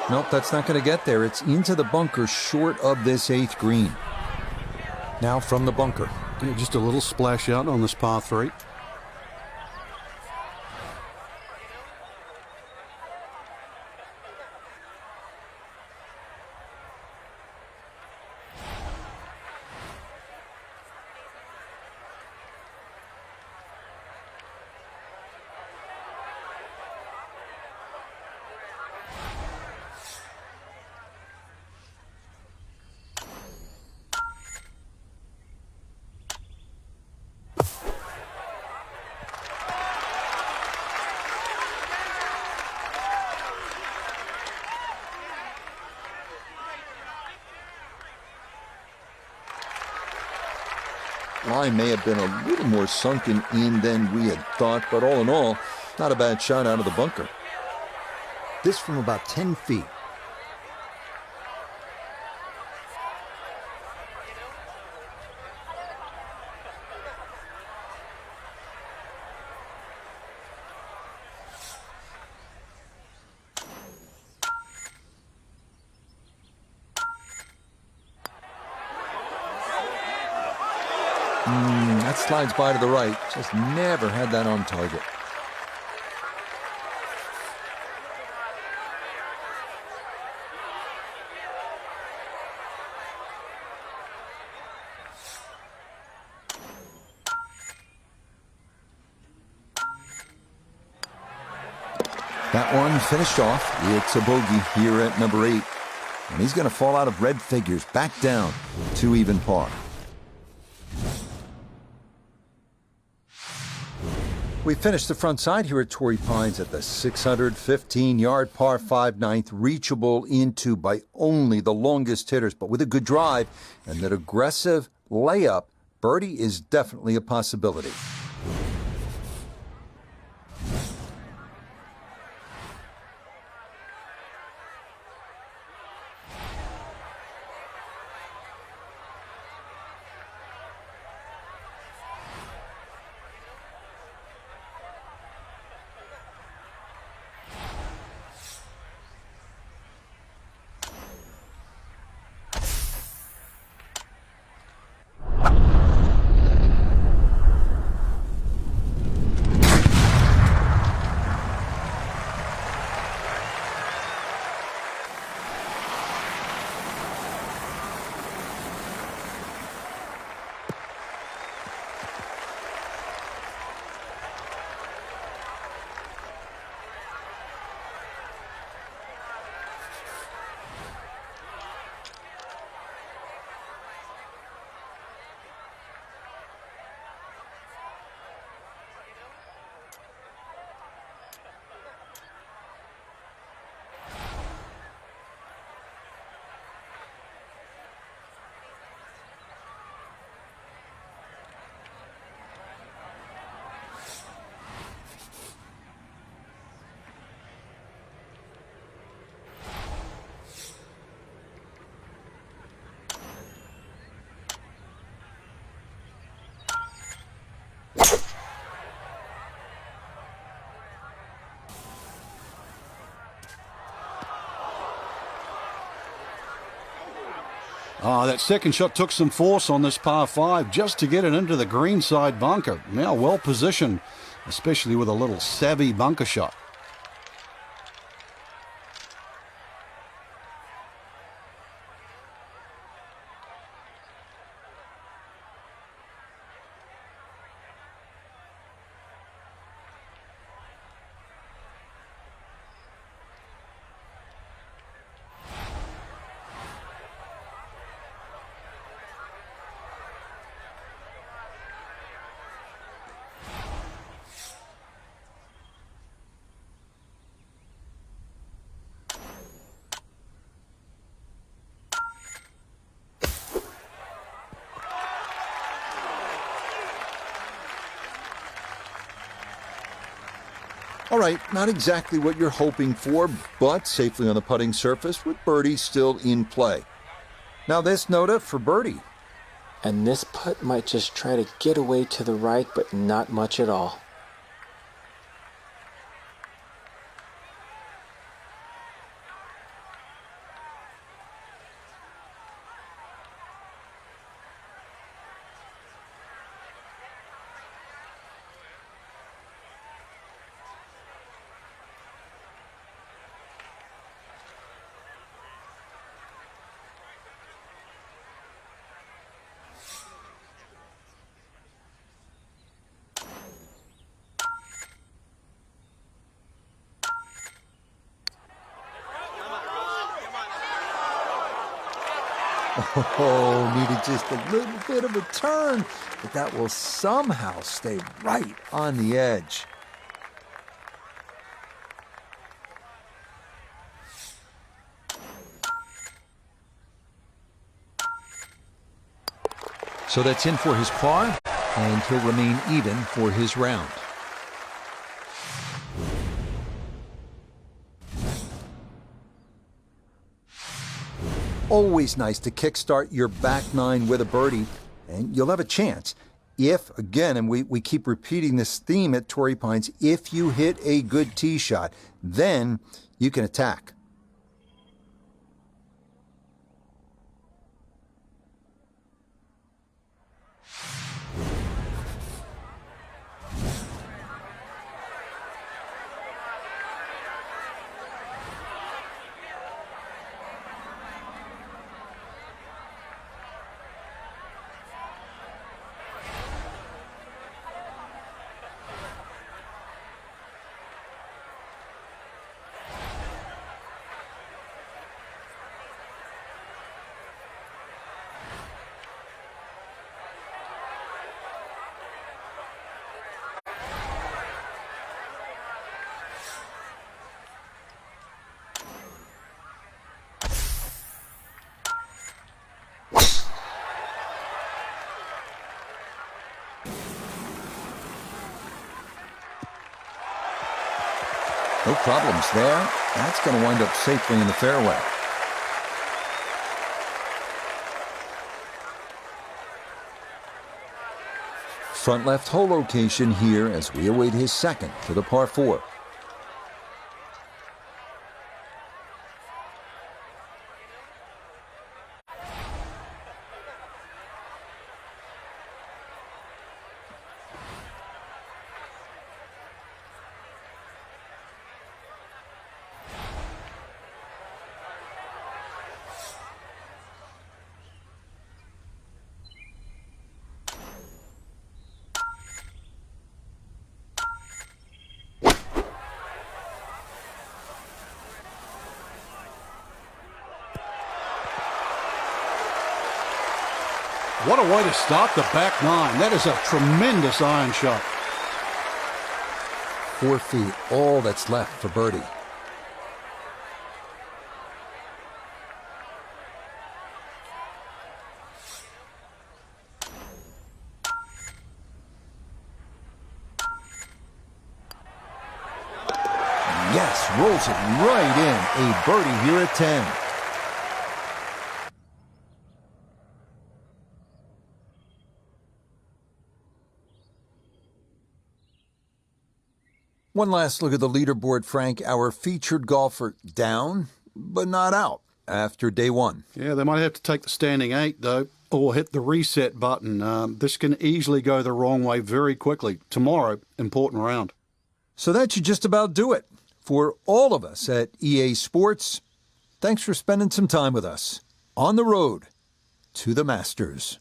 B: Nope, that's not going to get there. It's into the bunker short of this 8th green. Now from the bunker.
C: Yeah, just a little splash out on this par 3.
B: Line may have been a little more sunken in than we had thought, but all in all, not a bad shot out of the bunker. This from about 10 feet. That slides by to the right. Just never had that on target. That one finished off. It's a bogey here at number 8. And he's going to fall out of red figures, back down to even par. We finished the front side here at Torrey Pines at the 615-yard par 5 ninth, reachable into by only the longest hitters, but with a good drive and that aggressive layup, birdie is definitely a possibility.
C: That second shot took some force on this par 5 just to get it into the greenside bunker. Now well positioned, especially with a little savvy bunker shot.
B: All right, not exactly what you're hoping for, but safely on the putting surface with birdie still in play. Now this nota for birdie.
D: And this putt might just try to get away to the right, but not much at all.
B: Oh, needed just a little bit of a turn, but that will somehow stay right on the edge. So that's in for his par, and he'll remain even for his round. Always nice to kickstart your back nine with a birdie, and you'll have a chance. If, again, and we keep repeating this theme at Torrey Pines, if you hit a good tee shot, then you can attack. No problems there. That's going to wind up safely in the fairway. Front left hole location here as we await his second for the par 4.
C: What a way to start the back nine. That is a tremendous iron shot.
B: 4 feet, all that's left for birdie. Yes, rolls it right in. A birdie here at 10. One last look at the leaderboard, Frank. Our featured golfer down, but not out after day 1.
C: Yeah, they might have to take the standing 8, though, or hit the reset button. This can easily go the wrong way very quickly. Tomorrow, important round.
B: So that should just about do it. For all of us at EA Sports, thanks for spending some time with us on the road to the Masters.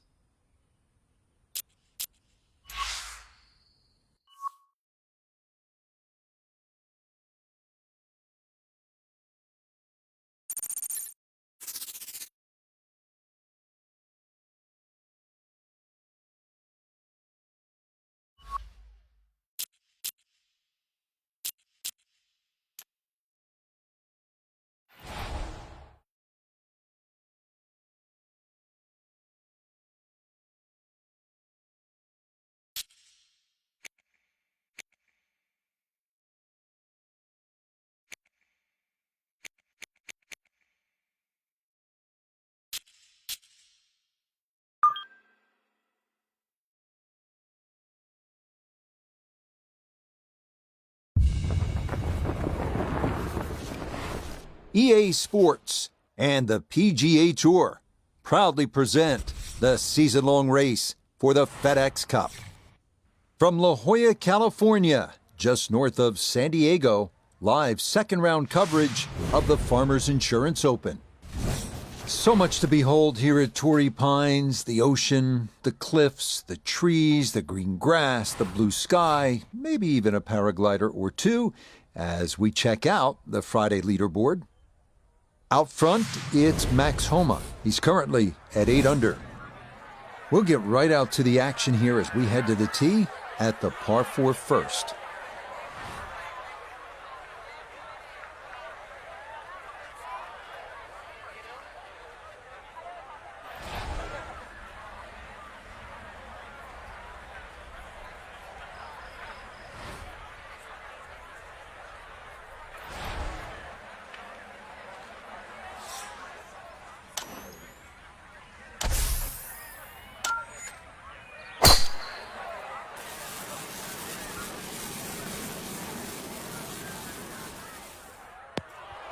B: EA Sports and the PGA Tour proudly present the season-long race for the FedEx Cup. From La Jolla, California, just north of San Diego, live second-round coverage of the Farmers Insurance Open. So much to behold here at Torrey Pines, the ocean, the cliffs, the trees, the green grass, the blue sky, maybe even a paraglider or two as we check out the Friday leaderboard. Out front, it's Max Homa. He's currently at 8 under. We'll get right out to the action here as we head to the tee at the par 4 first.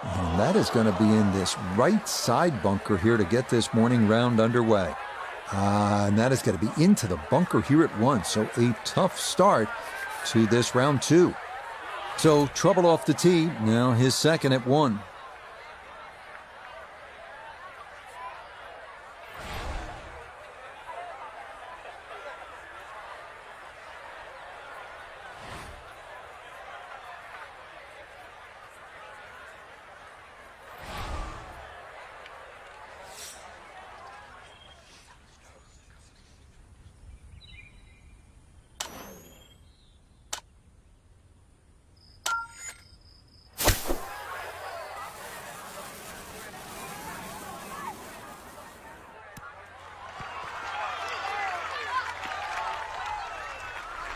B: And that is going to be in this right side bunker here to get this morning round underway. And that is going to be into the bunker here at 1. So a tough start to this round 2. So trouble off the tee. Now his second at 1.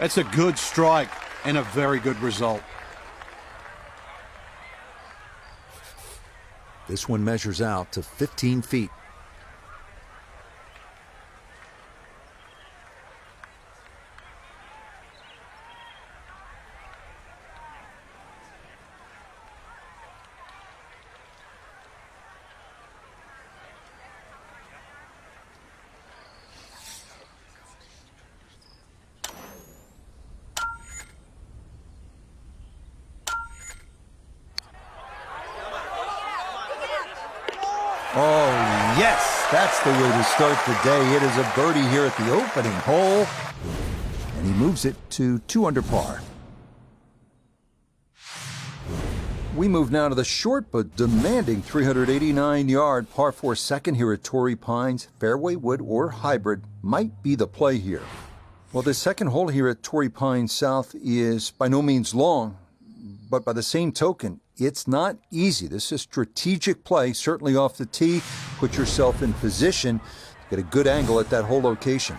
C: That's a good strike and a very good result.
B: This one measures out to 15 feet. Oh, yes, that's the way to start the day. It is a birdie here at the opening hole, and he moves it to 2 under par. We move now to the short but demanding 389-yard par 4 second here at Torrey Pines. Fairway wood or hybrid might be the play here. Well, the second hole here at Torrey Pines South is by no means long, but by the same token, it's not easy. This is strategic play, certainly off the tee. Put yourself in position, get a good angle at that whole location.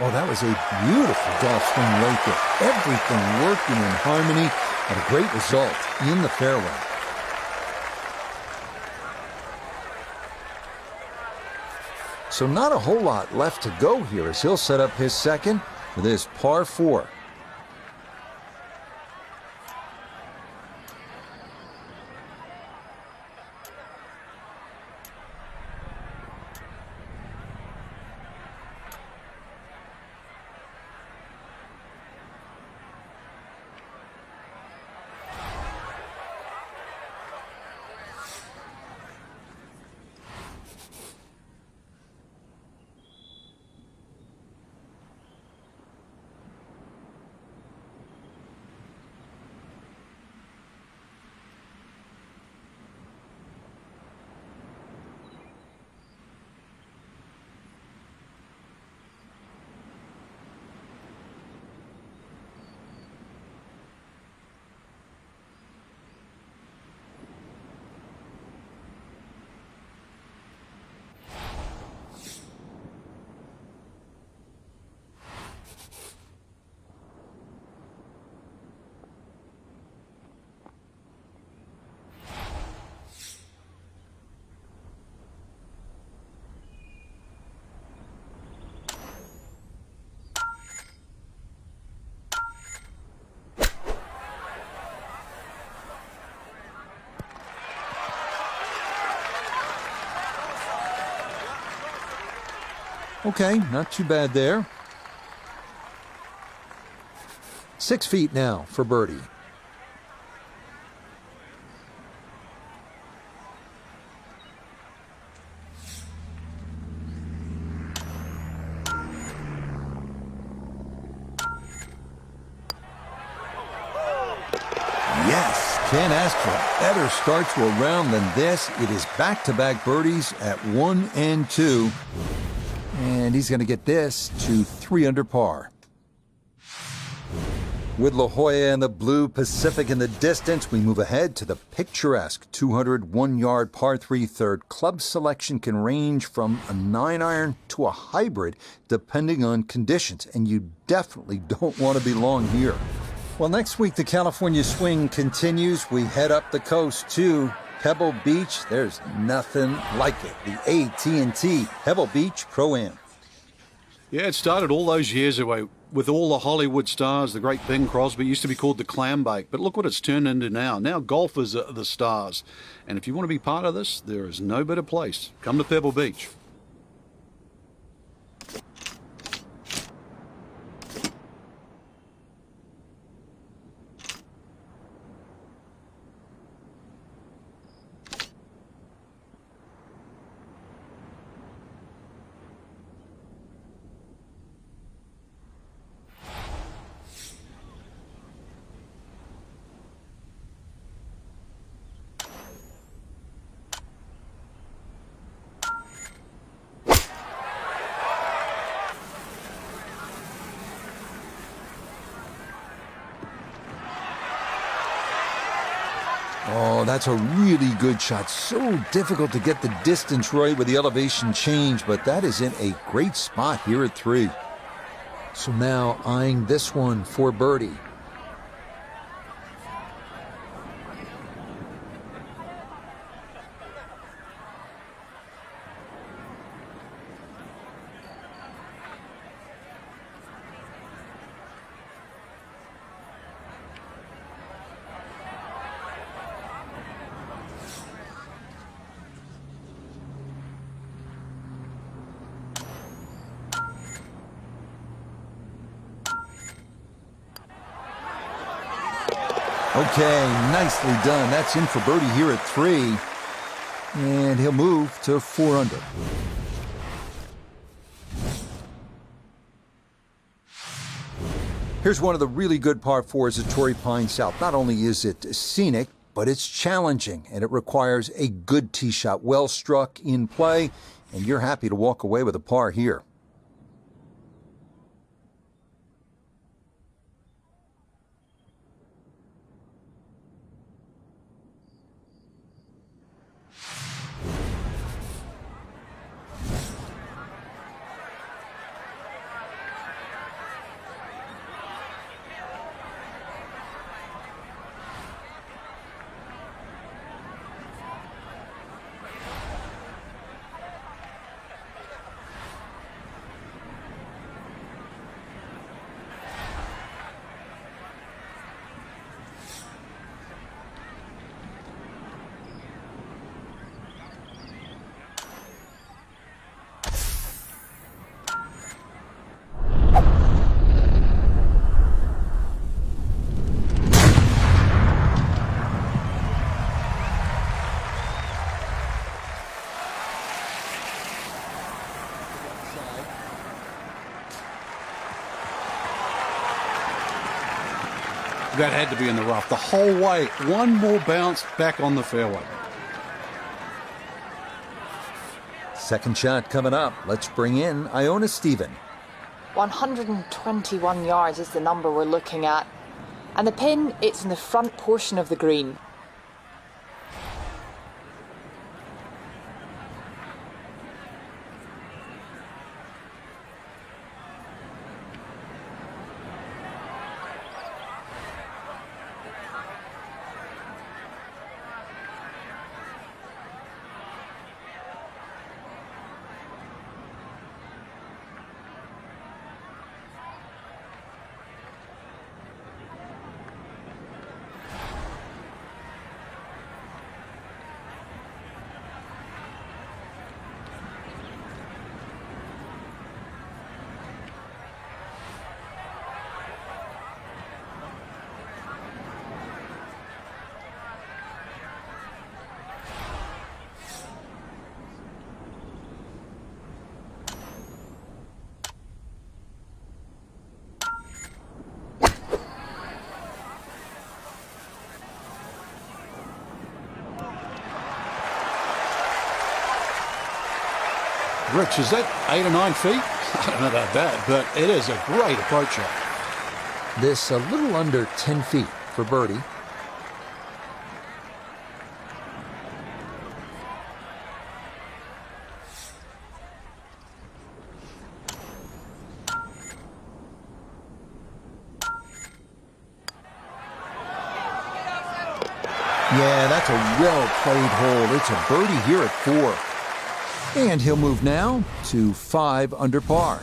B: Oh, that was a beautiful golf swing right there. Everything working in harmony and a great result in the fairway. So not a whole lot left to go here as he'll set up his second for this par 4. Okay, not too bad there. 6 feet now for birdie. Yes, can't ask for a better start to a round than this. It is back-to-back birdies at 1 and 2. And he's going to get this to 3 under par. With La Jolla and the Blue Pacific in the distance, we move ahead to the picturesque 201-yard par 3 third. Club selection can range from a 9-iron to a hybrid, depending on conditions, and you definitely don't want to be long here. Well, next week the California swing continues. We head up the coast to Pebble Beach. There's nothing like it. The AT&T Pebble Beach Pro-Am.
C: Yeah, it started all those years ago with all the Hollywood stars. The great Bing Crosby used to be called the clam bake, but look what it's turned into now. Now golfers are the stars. And if you want to be part of this, there is no better place. Come to Pebble Beach.
B: Oh, that's a really good shot. So difficult to get the distance right with the elevation change, but that is in a great spot here at 3. So now eyeing this one for birdie. Okay, nicely done. That's in for birdie here at 3. And he'll move to 4 under. Here's one of the really good par 4s at Torrey Pines South. Not only is it scenic, but it's challenging, and it requires a good tee shot, well struck in play, and you're happy to walk away with a par here.
C: That had to be in the rough the whole way. One more bounce back on the fairway.
B: Second shot coming up. Let's bring in Iona Stephen.
E: 121 yards is the number we're looking at. And the pin, it's in the front portion of the green.
C: Rich, is that 8 or 9 feet? I don't know about that, but it is a great approach shot.
B: This a little under 10 feet for birdie. Yeah, that's a well-played hole. It's a birdie here at 4. And he'll move now to 5 under par.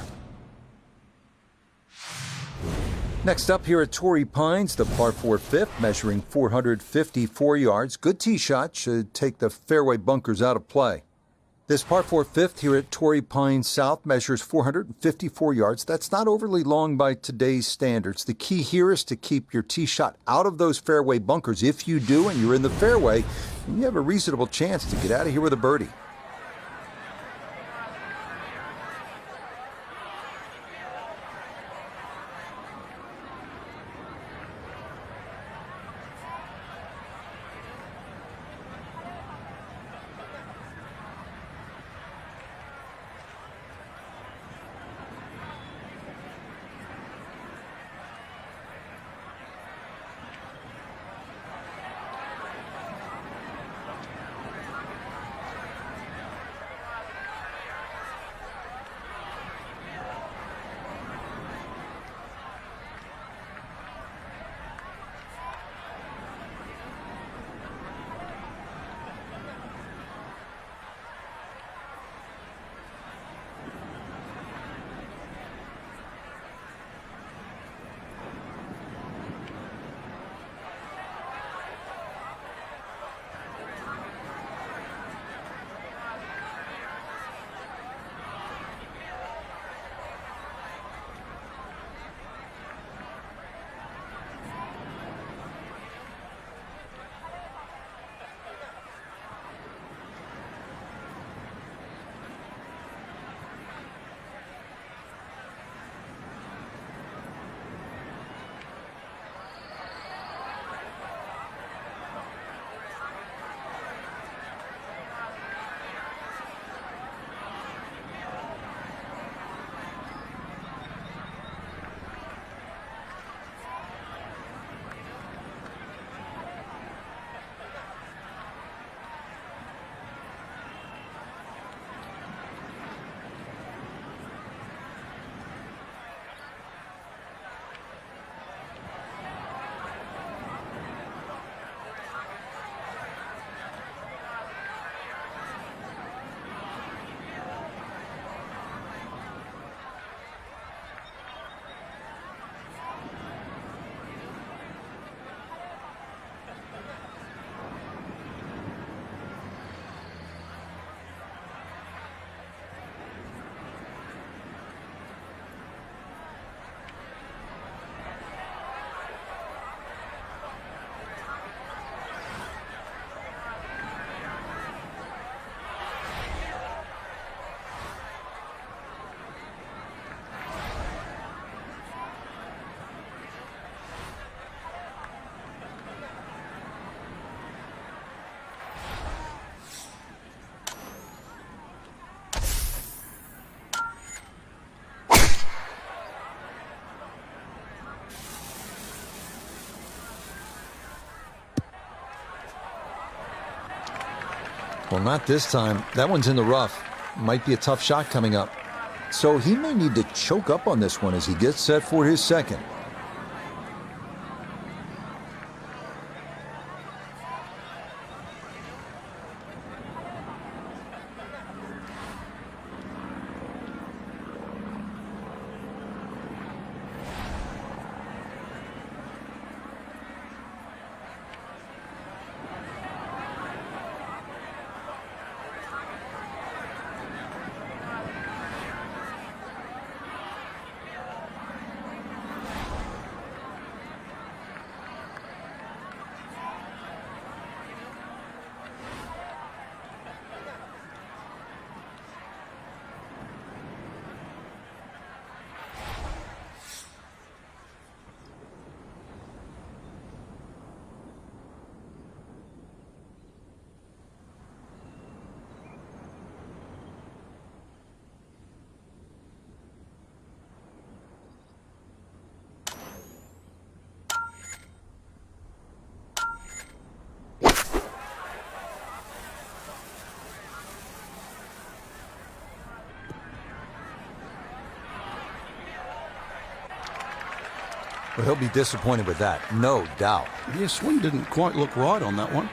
B: Next up here at Torrey Pines, the par 4 fifth, measuring 454 yards. Good tee shot, should take the fairway bunkers out of play. This par 4 fifth here at Torrey Pines South measures 454 yards. That's not overly long by today's standards. The key here is to keep your tee shot out of those fairway bunkers. If you do and you're in the fairway, you have a reasonable chance to get out of here with a birdie. Well, not this time. That one's in the rough. Might be a tough shot coming up. So he may need to choke up on this one as he gets set for his second. But he'll be disappointed with that, no doubt.
C: Yeah, swing didn't quite look right on that one.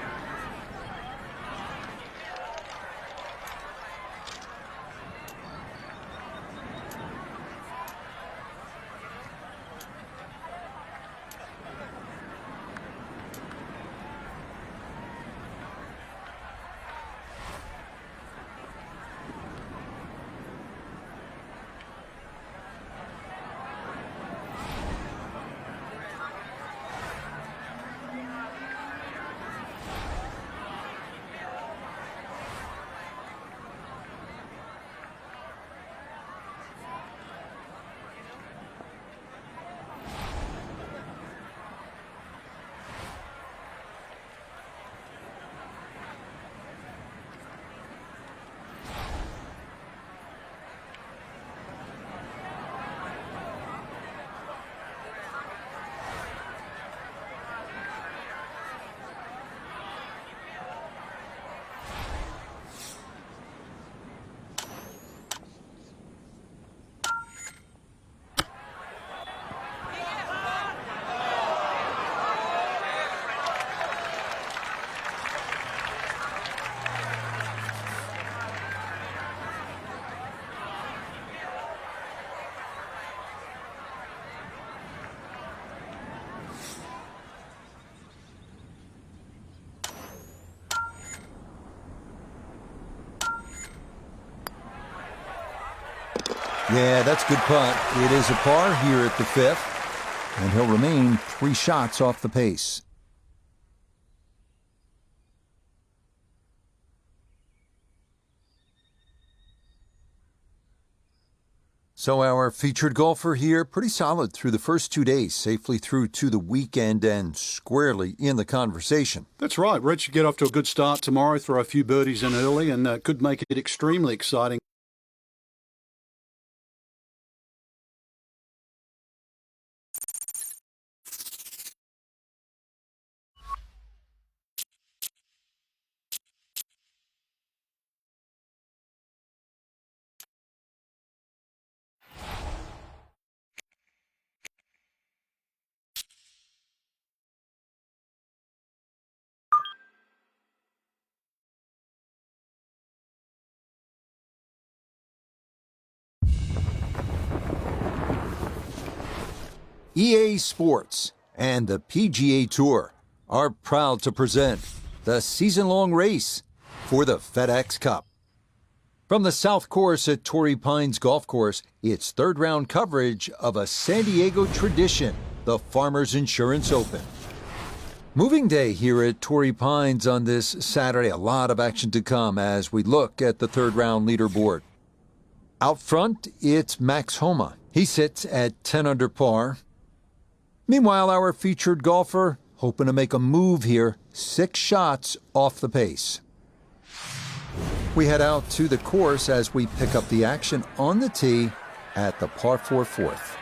B: Yeah, that's a good putt. It is a par here at the 5th, and he'll remain 3 shots off the pace. So our featured golfer here, pretty solid through the first 2 days, safely through to the weekend and squarely in the conversation.
C: That's right. Red should get off to a good start tomorrow, throw a few birdies in early, and could make it extremely exciting.
B: EA Sports and the PGA Tour are proud to present the season-long race for the FedEx Cup. From the South Course at Torrey Pines Golf Course, it's third-round coverage of a San Diego tradition, the Farmers Insurance Open. Moving day here at Torrey Pines on this Saturday. A lot of action to come as we look at the third-round leaderboard. Out front, it's Max Homa. He sits at 10 under par. Meanwhile, our featured golfer hoping to make a move here, 6 shots off the pace. We head out to the course as we pick up the action on the tee at the par 4 fourth.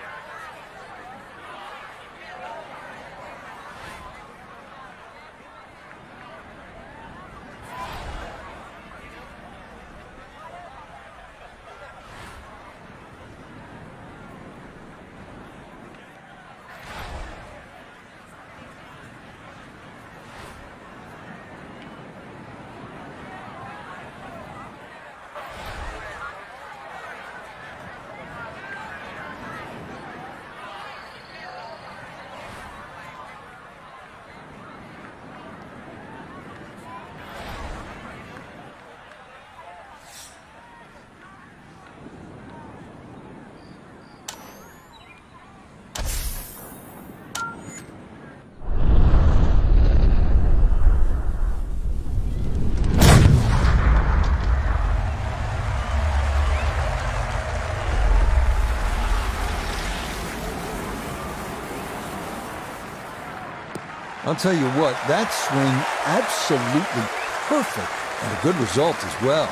B: I'll tell you what, that swing absolutely perfect and a good result as well.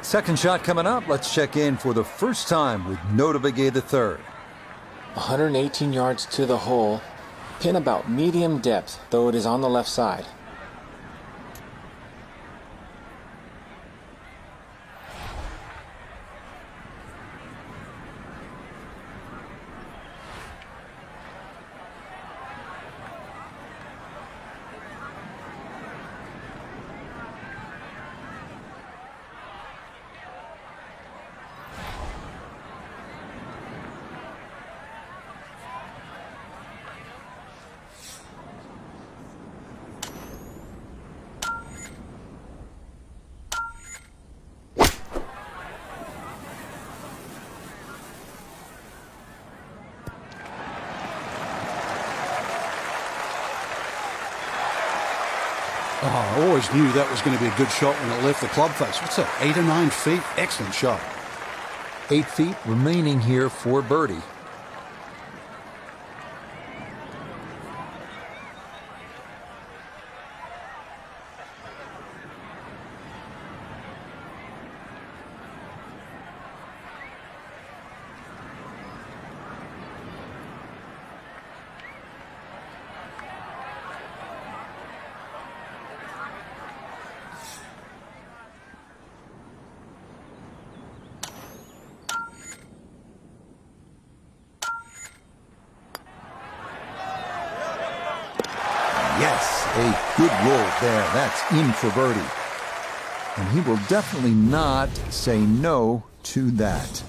B: Second shot coming up. Let's check in for the first time with Notavigay III.
D: 118 yards to the hole. Pin about medium depth, though it is on the left side.
C: I always knew that was going to be a good shot when it left the club face. What's that, 8 or 9 feet? Excellent shot.
B: 8 feet remaining here for birdie. Yes, a good roll there. That's in for birdie. And he will definitely not say no to that.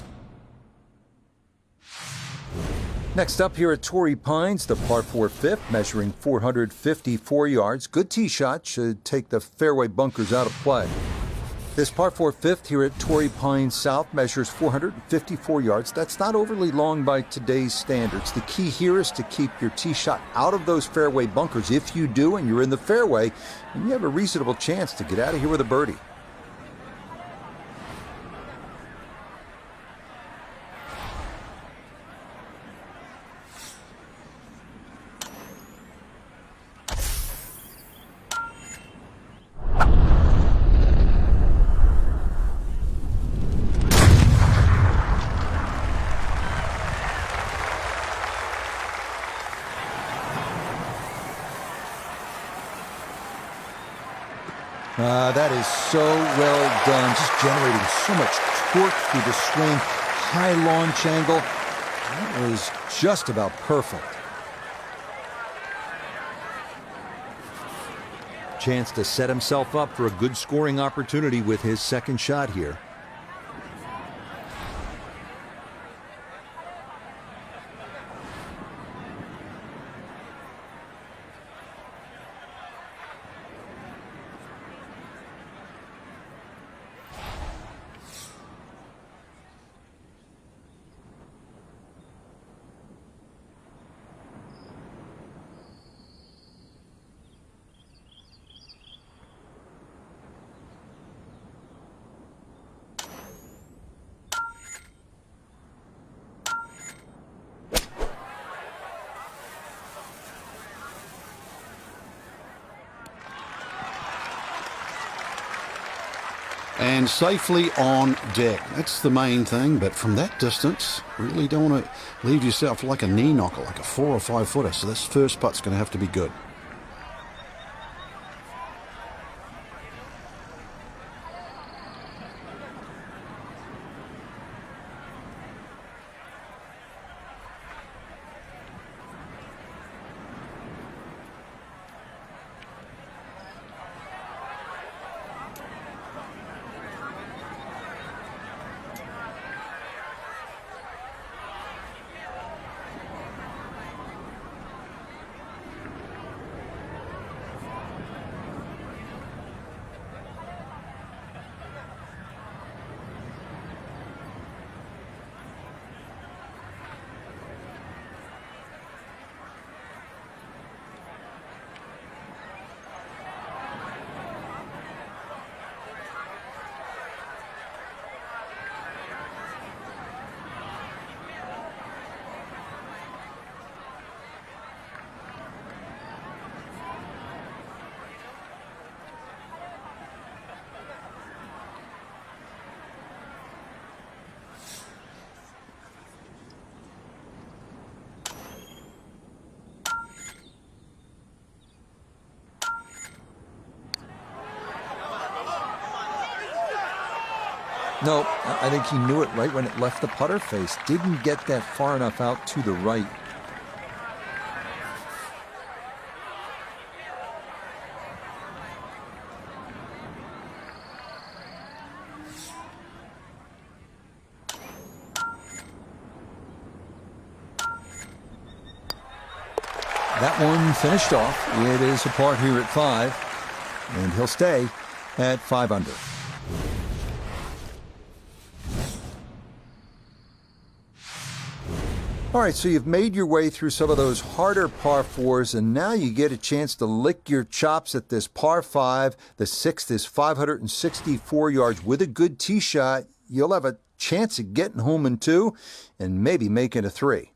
B: Next up here at Torrey Pines, the par 4 fifth, measuring 454 yards. Good tee shot, should take the fairway bunkers out of play. This par 4 fifth here at Torrey Pines South measures 454 yards. That's not overly long by today's standards. The key here is to keep your tee shot out of those fairway bunkers. If you do and you're in the fairway, then you have a reasonable chance to get out of here with a birdie. That is so well done, just generating so much torque through the swing, high launch angle. That was just about perfect. Chance to set himself up for a good scoring opportunity with his second shot here.
C: And safely on deck. That's the main thing, but from that distance, really don't want to leave yourself like a knee knocker, like a 4 or 5 footer. So this first putt's going to have to be good.
B: No, I think he knew it right when it left the putter face. Didn't get that far enough out to the right. That one finished off. It is a par here at 5, and he'll stay at 5 under. All right, so you've made your way through some of those harder par fours, and now you get a chance to lick your chops at this par five. The sixth is 564 yards. With a good tee shot, you'll have a chance of getting home in two and maybe making a three.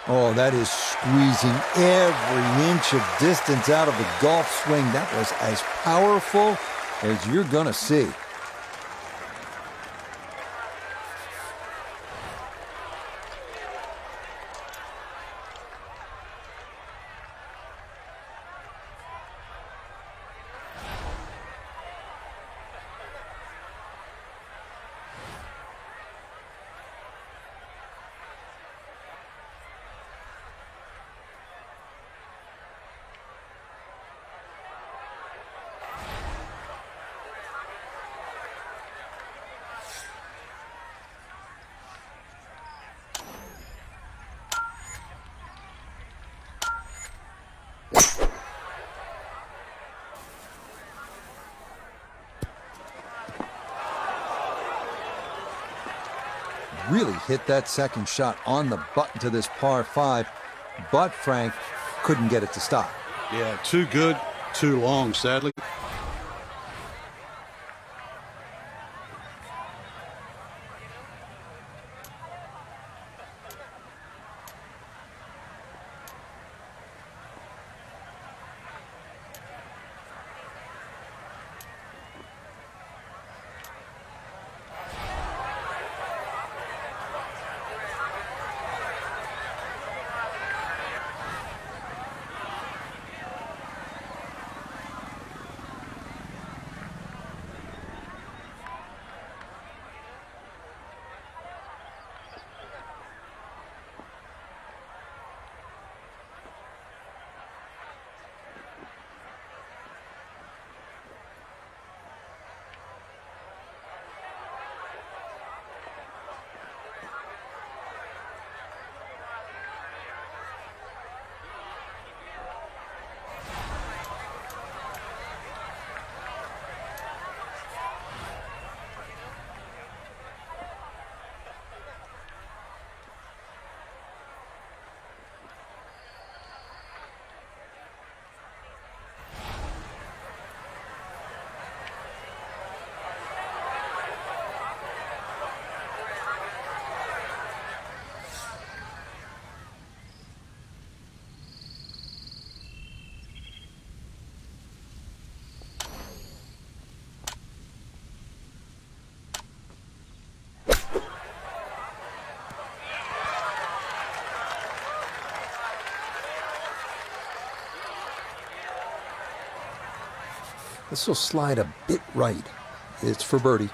B: Oh, that is squeezing every inch of distance out of the golf swing. That was as powerful as you're going to see. Really hit that second shot on the button to this par five, but Frank couldn't get it to stop.
C: Yeah, too good, too long, sadly.
B: This will slide a bit right. It's for birdie.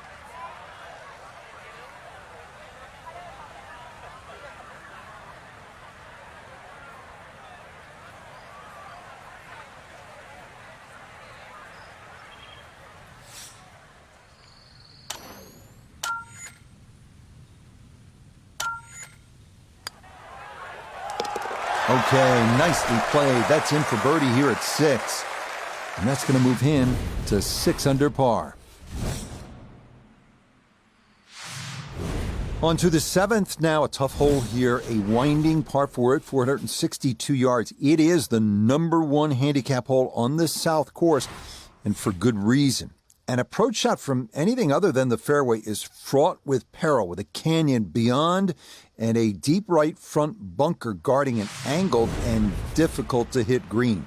B: Okay, nicely played. That's in for birdie here at 6. And that's going to move him to 6 under par. On to the 7th now, a tough hole here, a winding par 4 at 462 yards. It is the #1 handicap hole on the south course. and for good reason. An approach shot from anything other than the fairway is fraught with peril, with a canyon beyond and a deep right front bunker guarding an angled and difficult-to-hit green.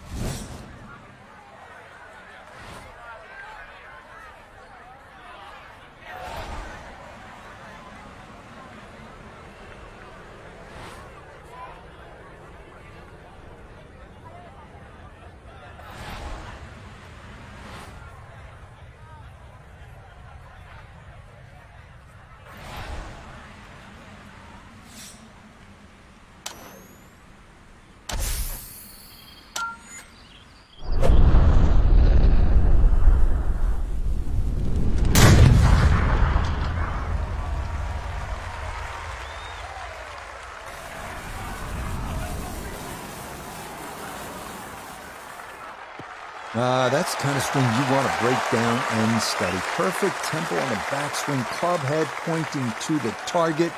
B: That's the kind of swing you want to break down and study. Perfect tempo on the backswing, club head pointing to the target,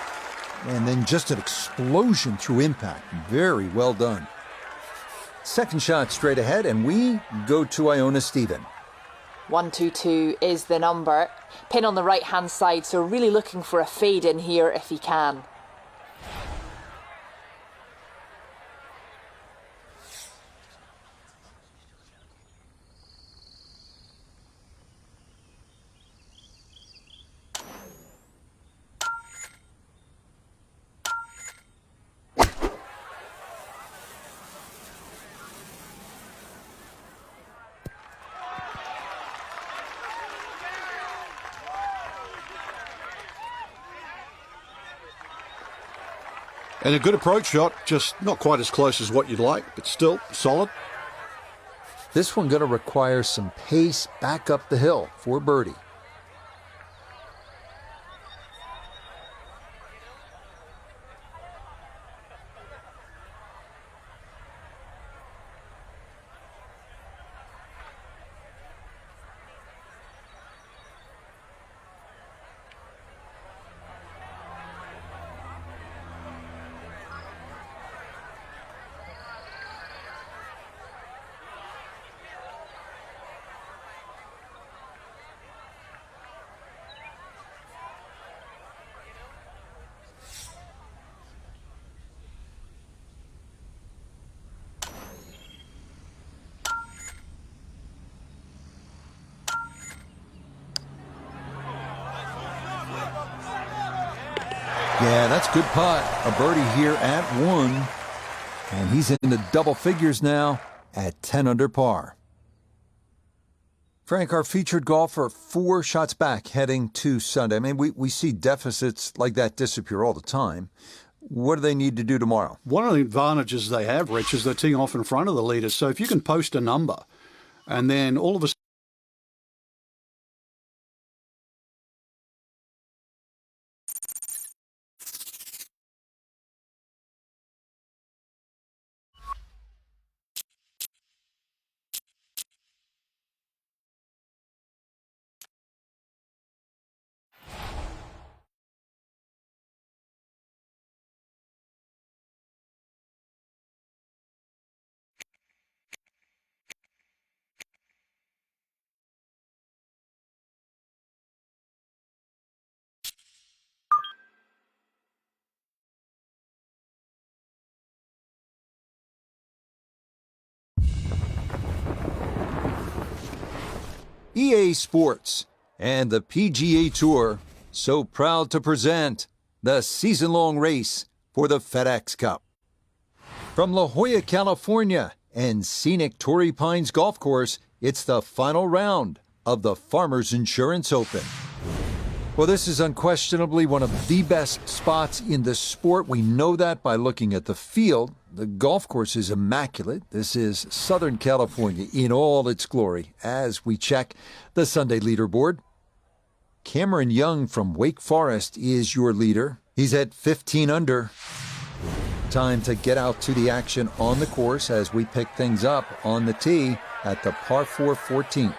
B: and then just an explosion through impact. Very well done. Second shot straight ahead, and we go to Iona Stephen.
E: 122 is the number. Pin on the right-hand side, so really looking for a fade in here if he can.
C: And a good approach shot, just not quite as close as what you'd like, but still solid.
B: This one going to require some pace back up the hill for birdie. Yeah, that's good putt. A birdie here at 1. And he's in the double figures now at 10 under par. Frank, our featured golfer, 4 shots back heading to Sunday. I mean, we see deficits like that disappear all the time. What do they need to do tomorrow?
C: One of the advantages they have, Rich, is they're teeing off in front of the leaders. So if you can post a number and then all of a
B: EA Sports and the PGA Tour so proud to present the season-long race for the FedEx Cup. From La Jolla, California, and scenic Torrey Pines Golf Course, it's the final round of the Farmers Insurance Open. Well, this is unquestionably one of the best spots in the sport. We know that by looking at the field. The golf course is immaculate. This is Southern California in all its glory as we check the Sunday leaderboard. Cameron Young from Wake Forest is your leader. He's at 15 under. Time to get out to the action on the course as we pick things up on the tee at the par 4 14th.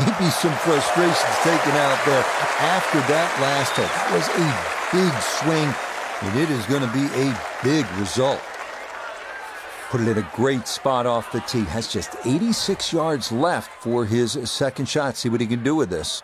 B: maybe some frustrations taken out there after that last hole. That was a big swing, and it is going to be a big result. Put it in a great spot off the tee. Has just 86 yards left for his second shot. See what he can do with this.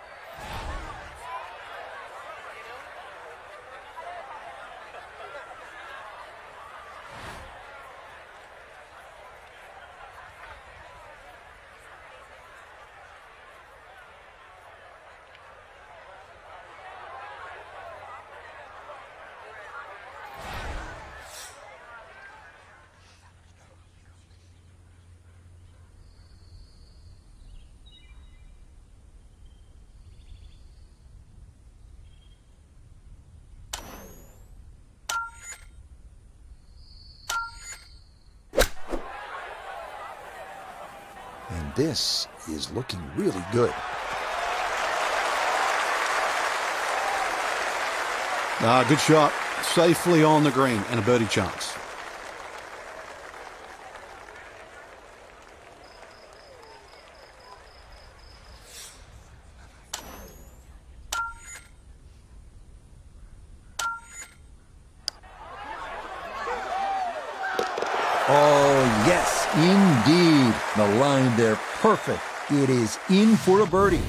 B: And this is looking really good.
C: Good shot. Safely on the green and a birdie chance.
B: Oh, yes, indeed. The line there, perfect. It is in for a birdie.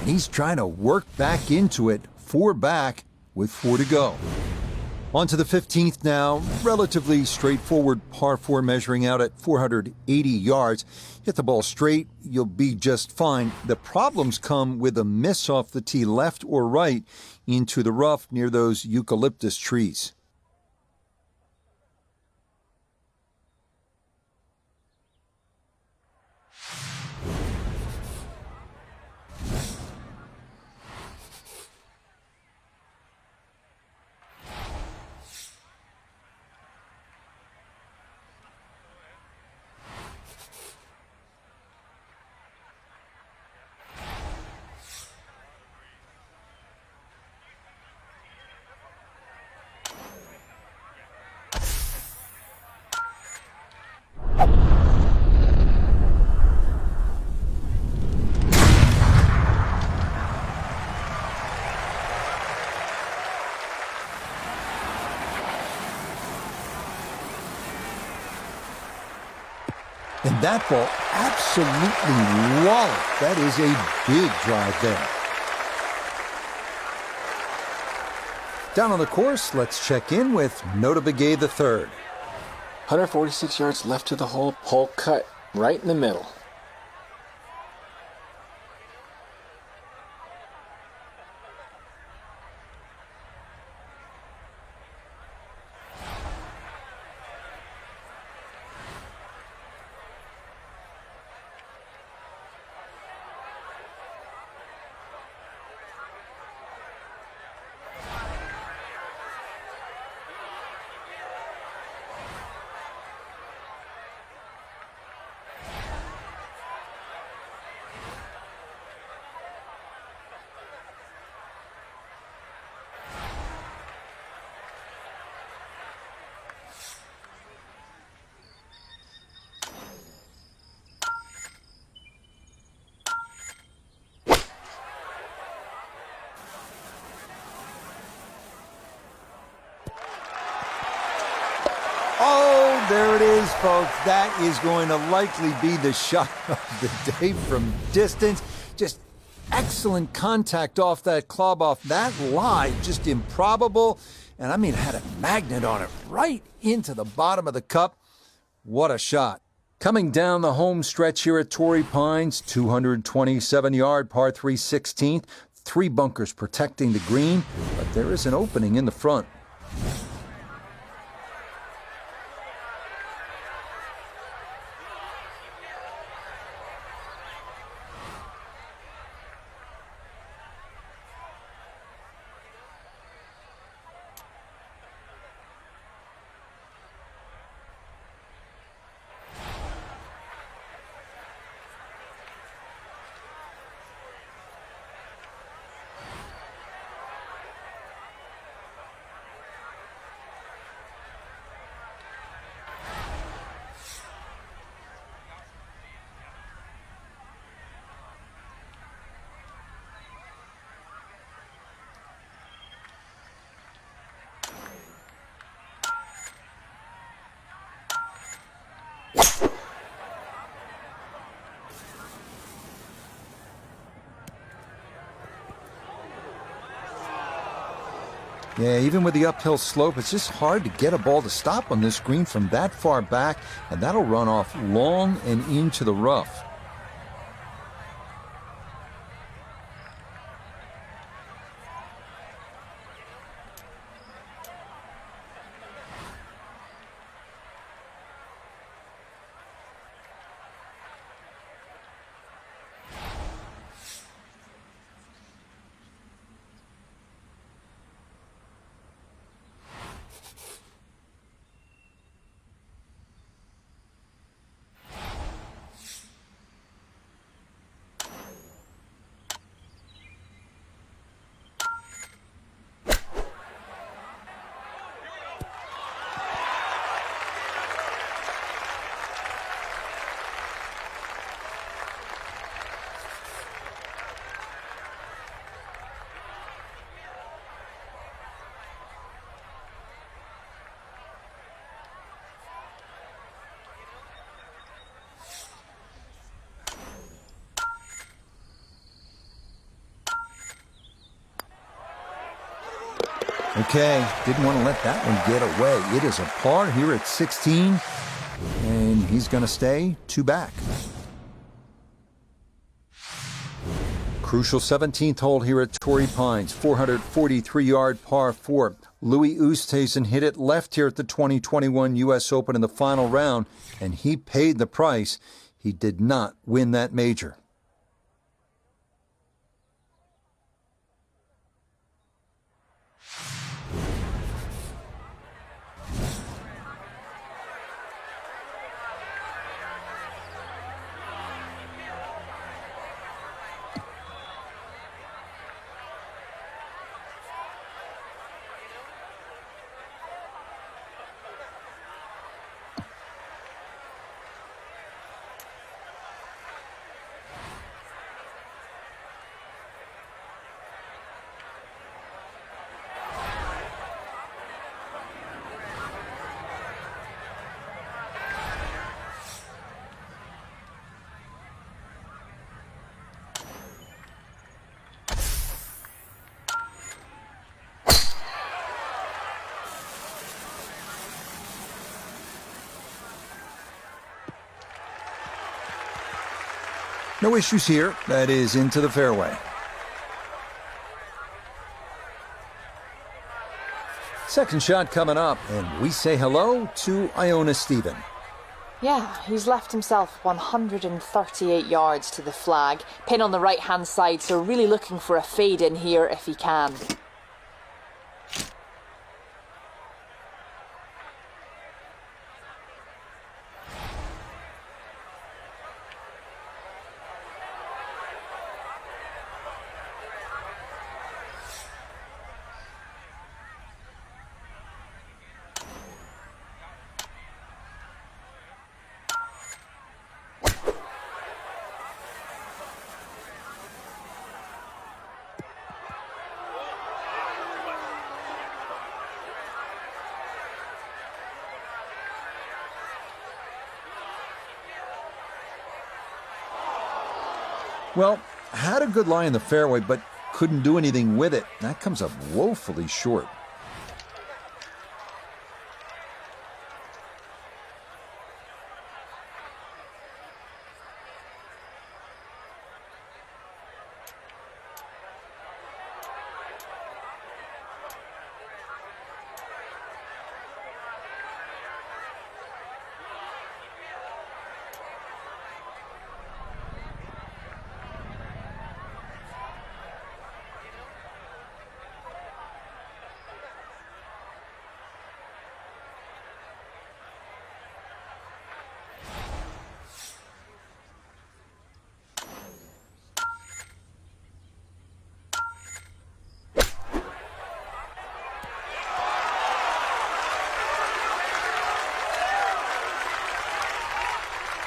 B: And he's trying to work back into it, 4 back with 4 to go. On to the 15th now. Relatively straightforward par 4 measuring out at 480 yards. Hit the ball straight, you'll be just fine. The problems come with a miss off the tee left or right into the rough near those eucalyptus trees. And that ball absolutely walloped. That is a big drive there. Down on the course, let's check in with Nota Begay III.
D: 146 yards left to the hole. Hole cut right in the middle.
B: Oh, there it is, folks. That is going to likely be the shot of the day from distance. Just excellent contact off that club, off that lie. Just improbable. And I mean, had a magnet on it right into the bottom of the cup. What a shot. Coming down the home stretch here at Torrey Pines, 227-yard par 3 16th. 3 bunkers protecting the green, but there is an opening in the front. Yeah, even with the uphill slope, it's just hard to get a ball to stop on this green from that far back, and that'll run off long and into the rough. Okay, didn't want to let that one get away. It is a par here at 16, and he's going to stay 2 back. Crucial 17th hole here at Torrey Pines, 443-yard par 4. Louis Oosthuizen hit it left here at the 2021 U.S. Open in the final round, and he paid the price. He did not win that major. No issues here. That is into the fairway. Second shot coming up, and we say hello to Iona Stephen.
E: Yeah, he's left himself 138 yards to the flag. Pin on the right-hand side, so really looking for a fade in here if he can.
B: Well, had a good lie in the fairway, but couldn't do anything with it. That comes up woefully short.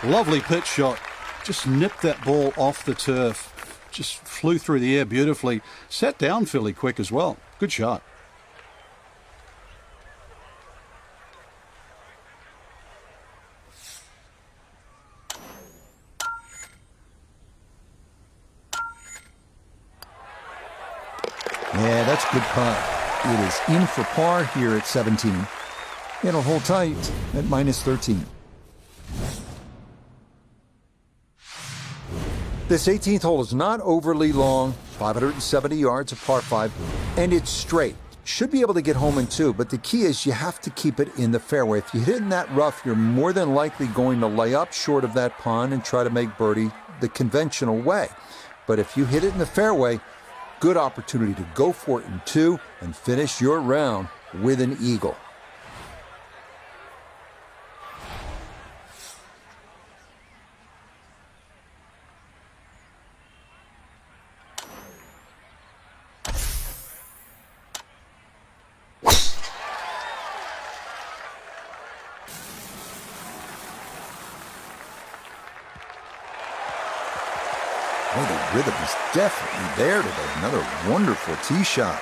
C: Lovely pitch shot. Just nipped that ball off the turf. Just flew through the air beautifully. Sat down fairly quick as well. Good shot.
B: Yeah, that's a good putt. It is in for par here at 17. It'll hold tight at minus 13. This 18th hole is not overly long, 570 yards, a par 5, and it's straight. Should be able to get home in 2, but the key is you have to keep it in the fairway. If you hit it in that rough, you're more than likely going to lay up short of that pond and try to make birdie the conventional way. But if you hit it in the fairway, good opportunity to go for it in 2 and finish your round with an eagle. Oh, the rhythm is definitely there today. Another wonderful tee shot.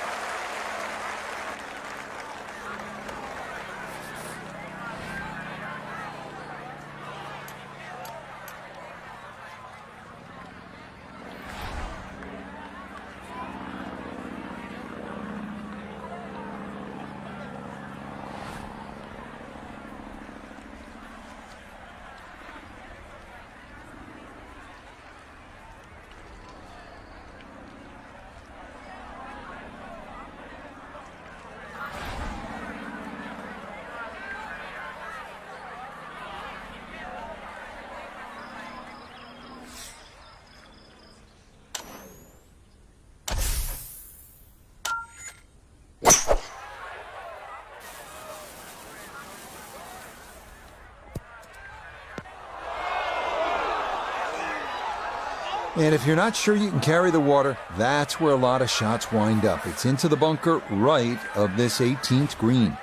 B: And if you're not sure you can carry the water, that's where a lot of shots wind up. It's into the bunker right of this 18th green.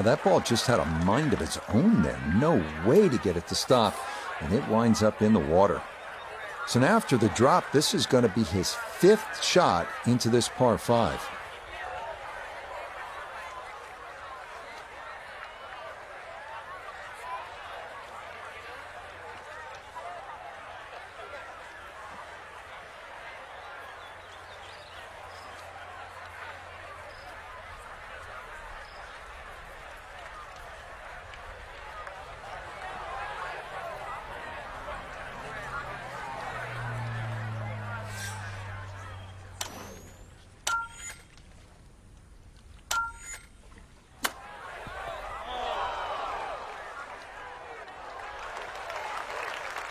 B: That ball just had a mind of its own there. No way to get it to stop, and it winds up in the water. So now after the drop, this is going to be his 5th shot into this par 5.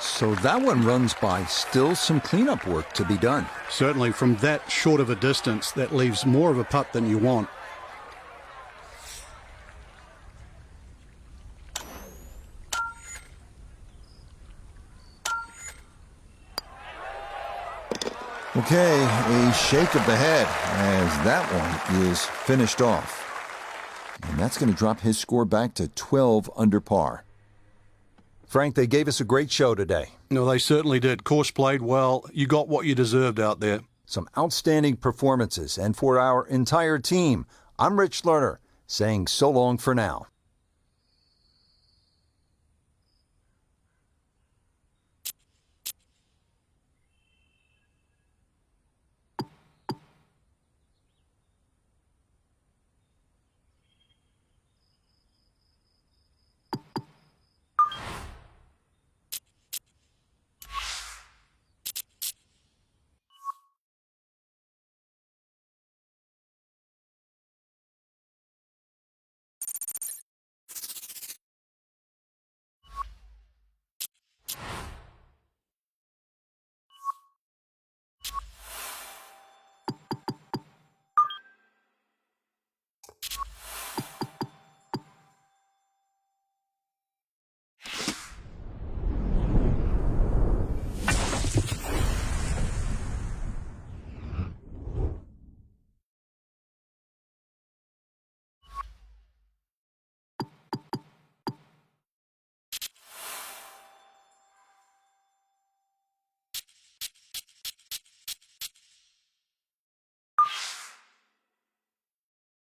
B: So that one runs by. Still some cleanup work to be done.
C: Certainly from that short of a distance, that leaves more of a putt than you want.
B: Okay, a shake of the head as that one is finished off. And that's going to drop his score back to 12 under par. Frank, they gave us a great show today.
C: No, they certainly did. Course played well. You got what you deserved out there.
B: Some outstanding performances. And for our entire team, I'm Rich Lerner, saying so long for now.